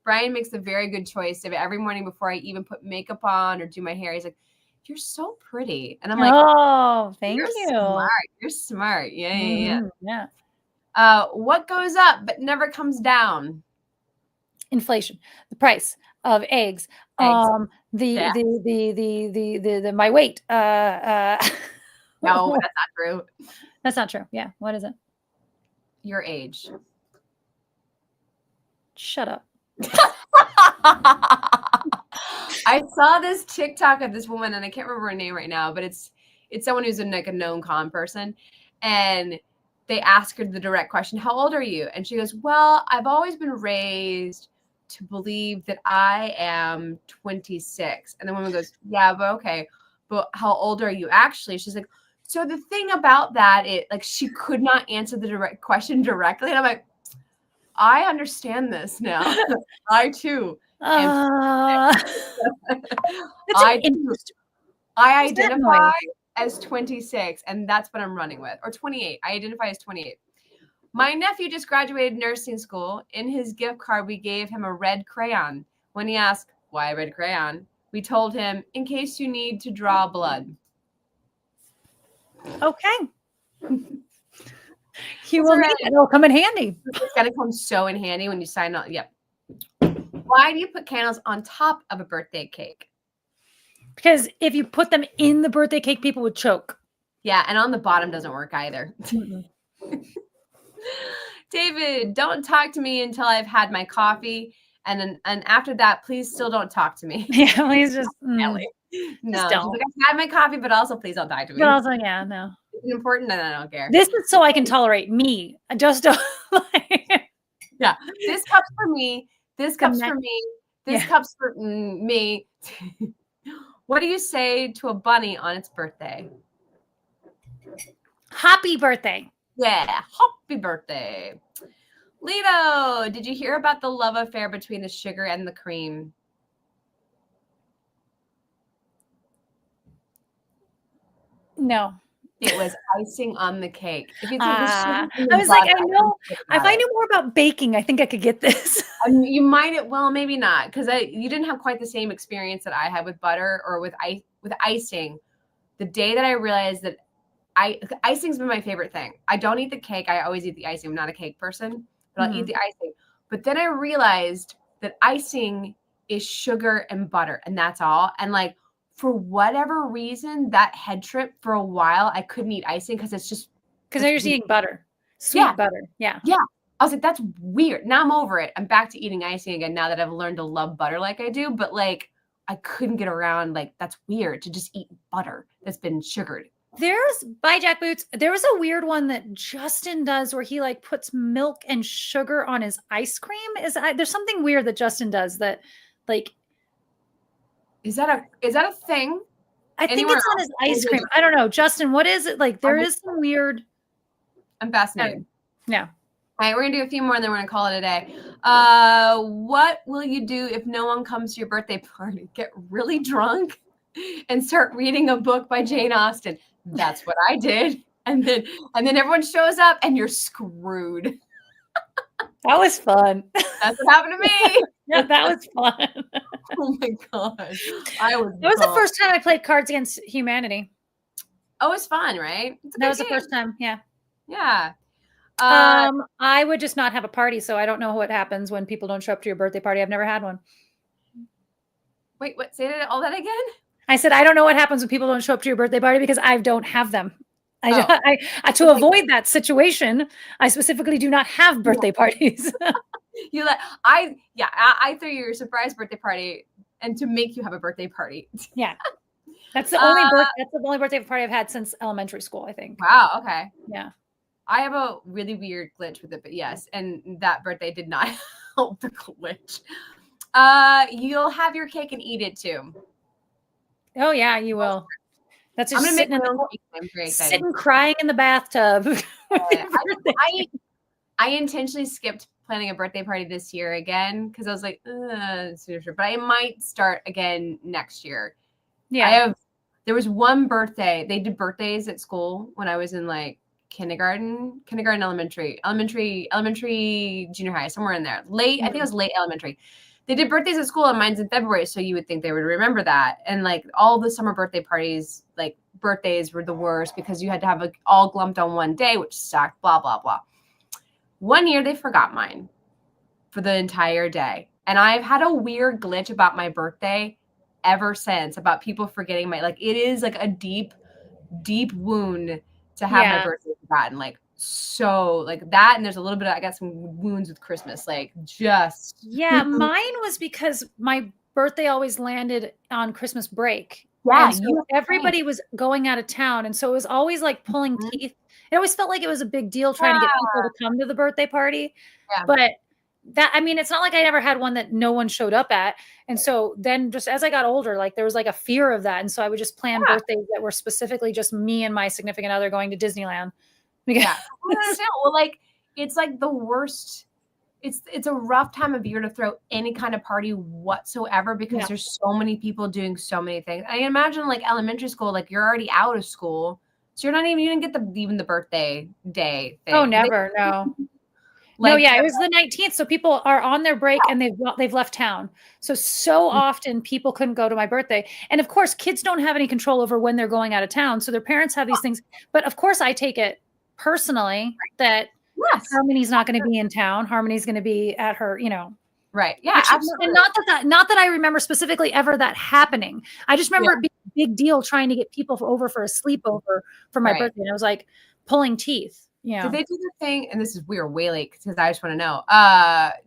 Brian makes a very good choice of it every morning before I even put makeup on or do my hair. He's like, "You're so pretty," and I'm like, "Oh, thank you. Smart. You're smart." Yeah. What goes up but never comes down? Inflation. The price of eggs. My weight. No, that's not true. That's not true. Yeah. What is it? Your age. Shut up. I saw this TikTok of this woman, and I can't remember her name right now, but it's someone who's like a known con person, and they ask her the direct question, "How old are you?" And she goes, "Well, I've always been raised to believe that I am 26." And the woman goes, "Yeah, but okay, but how old are you actually?" She's like, "So the thing about that, she could not answer the direct question directly," and I'm like, I understand this now. I too. I identify as 26, and that's what I'm running with. Or 28. I identify as 28. My nephew just graduated nursing school. In his gift card, we gave him a red crayon. When he asked, why a red crayon? We told him, in case you need to draw blood. Okay. You will need it. It'll come in handy. It's going to come so in handy when you sign up. Yep. Why do you put candles on top of a birthday cake? Because if you put them in the birthday cake, people would choke. Yeah, and on the bottom doesn't work either. David, don't talk to me until I've had my coffee. And after that, please still don't talk to me. Yeah, please just Ellie. No, like, I've had my coffee, but also please don't talk to me. But also, yeah, no. It's important and I don't care. This is so I can tolerate me. I just don't Yeah. This cup's for me. This cup's for me. This cup's for me. What do you say to a bunny on its birthday? Happy birthday. Yeah, happy birthday. Lito, did you hear about the love affair between the sugar and the cream? No. It was icing on the cake. I was like, I know. If I knew more about baking, I think I could get this. You might, well, maybe not, because you didn't have quite the same experience that I had with butter or with icing. The day that I realized that icing's been my favorite thing. I don't eat the cake. I always eat the icing. I'm not a cake person, but I'll eat the icing. But then I realized that icing is sugar and butter, and that's all. And like, for whatever reason, that head trip for a while, I couldn't eat icing because it's just because you're just eating butter, sweet butter. Yeah. Yeah. was like, that's weird. Now I'm over it. I'm back to eating icing again now that I've learned to love butter like I do. But like, I couldn't get around, like, that's weird to just eat butter that's been sugared. There's by Jack Boots. There was a weird one that Justin does where he like puts milk and sugar on his ice cream. There's something weird that Justin does that, like, is that a thing? I think it's on his ice cream. I don't know, Justin. What is it like? There is some weird. I'm fascinated. Yeah. All right, we're gonna do a few more and then we're gonna call it a day. What will you do if no one comes to your birthday party? Get really drunk and start reading a book by Jane Austen. That's what I did. And then everyone shows up and you're screwed. That was fun. That's what happened to me. Yeah, that was fun. Oh my gosh. That was the first time I played Cards Against Humanity. Oh, it's fun, right? That was the first time. Yeah. Yeah. I would just not have a party, so I don't know what happens when people don't show up to your birthday party. I've never had one. Wait, what? Say all that again? I said I don't know what happens when people don't show up to your birthday party because I don't have them. To avoid that situation, I specifically do not have birthday parties. I threw you a surprise birthday party and to make you have a birthday party. Yeah. That's the only birthday party I've had since elementary school, I think. Wow. Okay. Yeah. I have a really weird glitch with it, but yes. And that birthday did not help the glitch. You'll have your cake and eat it too. Oh yeah, you will. That's just I'm gonna make sitting crying in the bathtub. I intentionally skipped planning a birthday party this year again because I was like, but I might start again next year. Yeah. There was one birthday. They did birthdays at school when I was in like kindergarten, elementary, junior high, somewhere in there. I think it was late elementary. They did birthdays at school and mine's in February. So you would think they would remember that. And like all the summer birthday parties, like birthdays were the worst because you had to have all glumped on one day, which sucked, blah, blah, blah. One year they forgot mine for the entire day. And I've had a weird glitch about my birthday ever since, about people forgetting it is like a deep, deep wound to have my birthday forgotten. Like, so like that. And there's a little bit I got some wounds with Christmas, like just. Yeah. Mine was because my birthday always landed on Christmas break. Yeah. So everybody was going out of town. And so it was always like pulling teeth. It always felt like it was a big deal trying to get people to come to the birthday party. Yeah. But it's not like I never had one that no one showed up at. And so then just as I got older, like there was like a fear of that. And so I would just plan birthdays that were specifically just me and my significant other going to Disneyland. Yeah. Well, like it's like the worst. It's a rough time of year to throw any kind of party whatsoever because there's so many people doing so many things. I imagine like elementary school, like you're already out of school. So you didn't get even the birthday day thing. Oh, never. No. It was the 19th. So people are on their break and they've left town. So often people couldn't go to my birthday. And of course, kids don't have any control over when they're going out of town. So their parents have these things. But of course, I take it personally that Harmony's not going to be in town. Harmony's going to be at her, Right. Yeah, absolutely. And not that I remember specifically ever that happening. I just remember it being a big deal trying to get people over for a sleepover for my birthday. And I was like pulling teeth. Yeah. Did they do the thing? And this is weird, way late because I just want to know.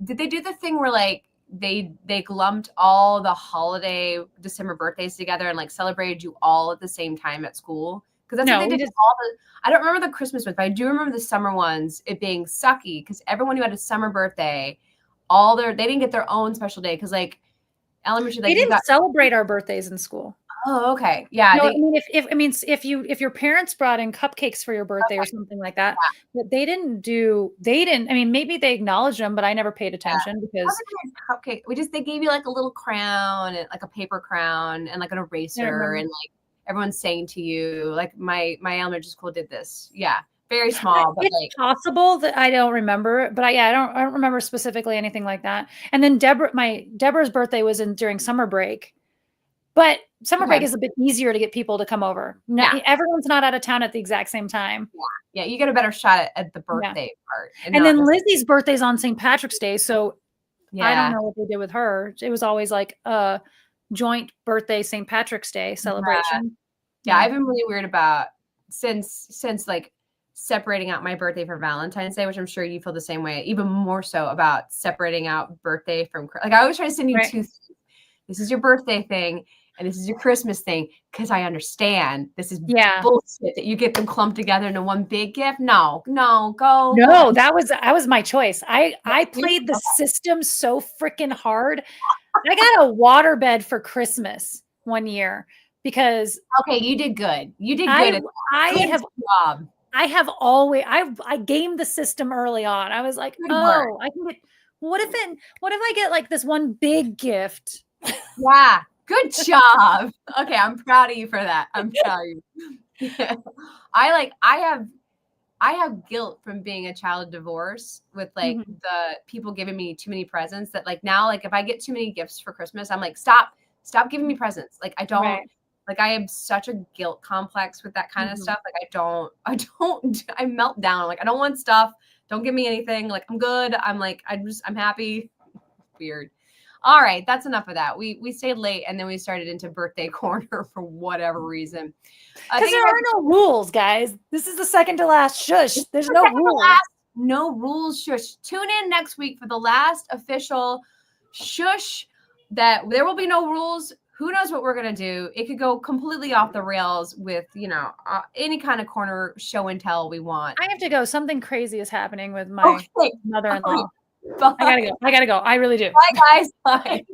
Did they do the thing where like they lumped all the holiday December birthdays together and like celebrated you all at the same time at school? Because that's what they did. I don't remember the Christmas ones, but I do remember the summer ones. It being sucky because everyone who had a summer birthday, they didn't get their own special day because like elementary. They didn't celebrate our birthdays in school. Oh, okay. Yeah. No, if your parents brought in cupcakes for your birthday or something like that, but they didn't. I mean, maybe they acknowledged them, but I never paid attention because cupcake. They gave you like a little crown and like a paper crown and like an eraser and like everyone's saying to you, like my elementary school did this. Yeah. Very small, but it's possible that I don't remember, but I don't remember specifically anything like that. And then Deborah's birthday was during summer break. But summer break is a bit easier to get people to come over. Everyone's not out of town at the exact same time. Yeah, you get a better shot at the birthday part. And then Lizzie's birthday's on St. Patrick's Day, so I don't know what they did with her. It was always like a joint birthday St. Patrick's Day celebration. Yeah, I've been really weird about since like separating out my birthday for Valentine's Day, which I'm sure you feel the same way, even more so about separating out birthday from, like, I always try to send you Right. two things. This is your birthday thing and this is your Christmas thing, because I understand this is bullshit that you get them clumped together into one big gift. No, go. No, that was my choice. I played the system so freaking hard. I got a waterbed for Christmas one year because okay, you did good. You did good. I have always I gamed the system early on. I was like, Good work. I can get what if I get like this one big gift? Yeah, good job. Okay, I'm proud of you for that. I'm proud of you. Yeah. I have guilt from being a child of divorce with like the people giving me too many presents, that like now, like if I get too many gifts for Christmas, I'm like, stop giving me presents. Like I don't like, I have such a guilt complex with that kind of stuff. Like I melt down. Like I don't want stuff. Don't give me anything. Like I'm good. I'm like, I'm happy. Weird. All right, that's enough of that. We stayed late and then we started into birthday corner for whatever reason. Because there are no rules, guys. This is the second to last shush. There's no rules. No rules shush. Tune in next week for the last official shush. That there will be no rules. Who knows what we're gonna do? It could go completely off the rails with, any kind of corner show and tell we want. I have to go. Something crazy is happening with my mother-in-law. Bye. I gotta go. I really do. Bye, guys. Bye.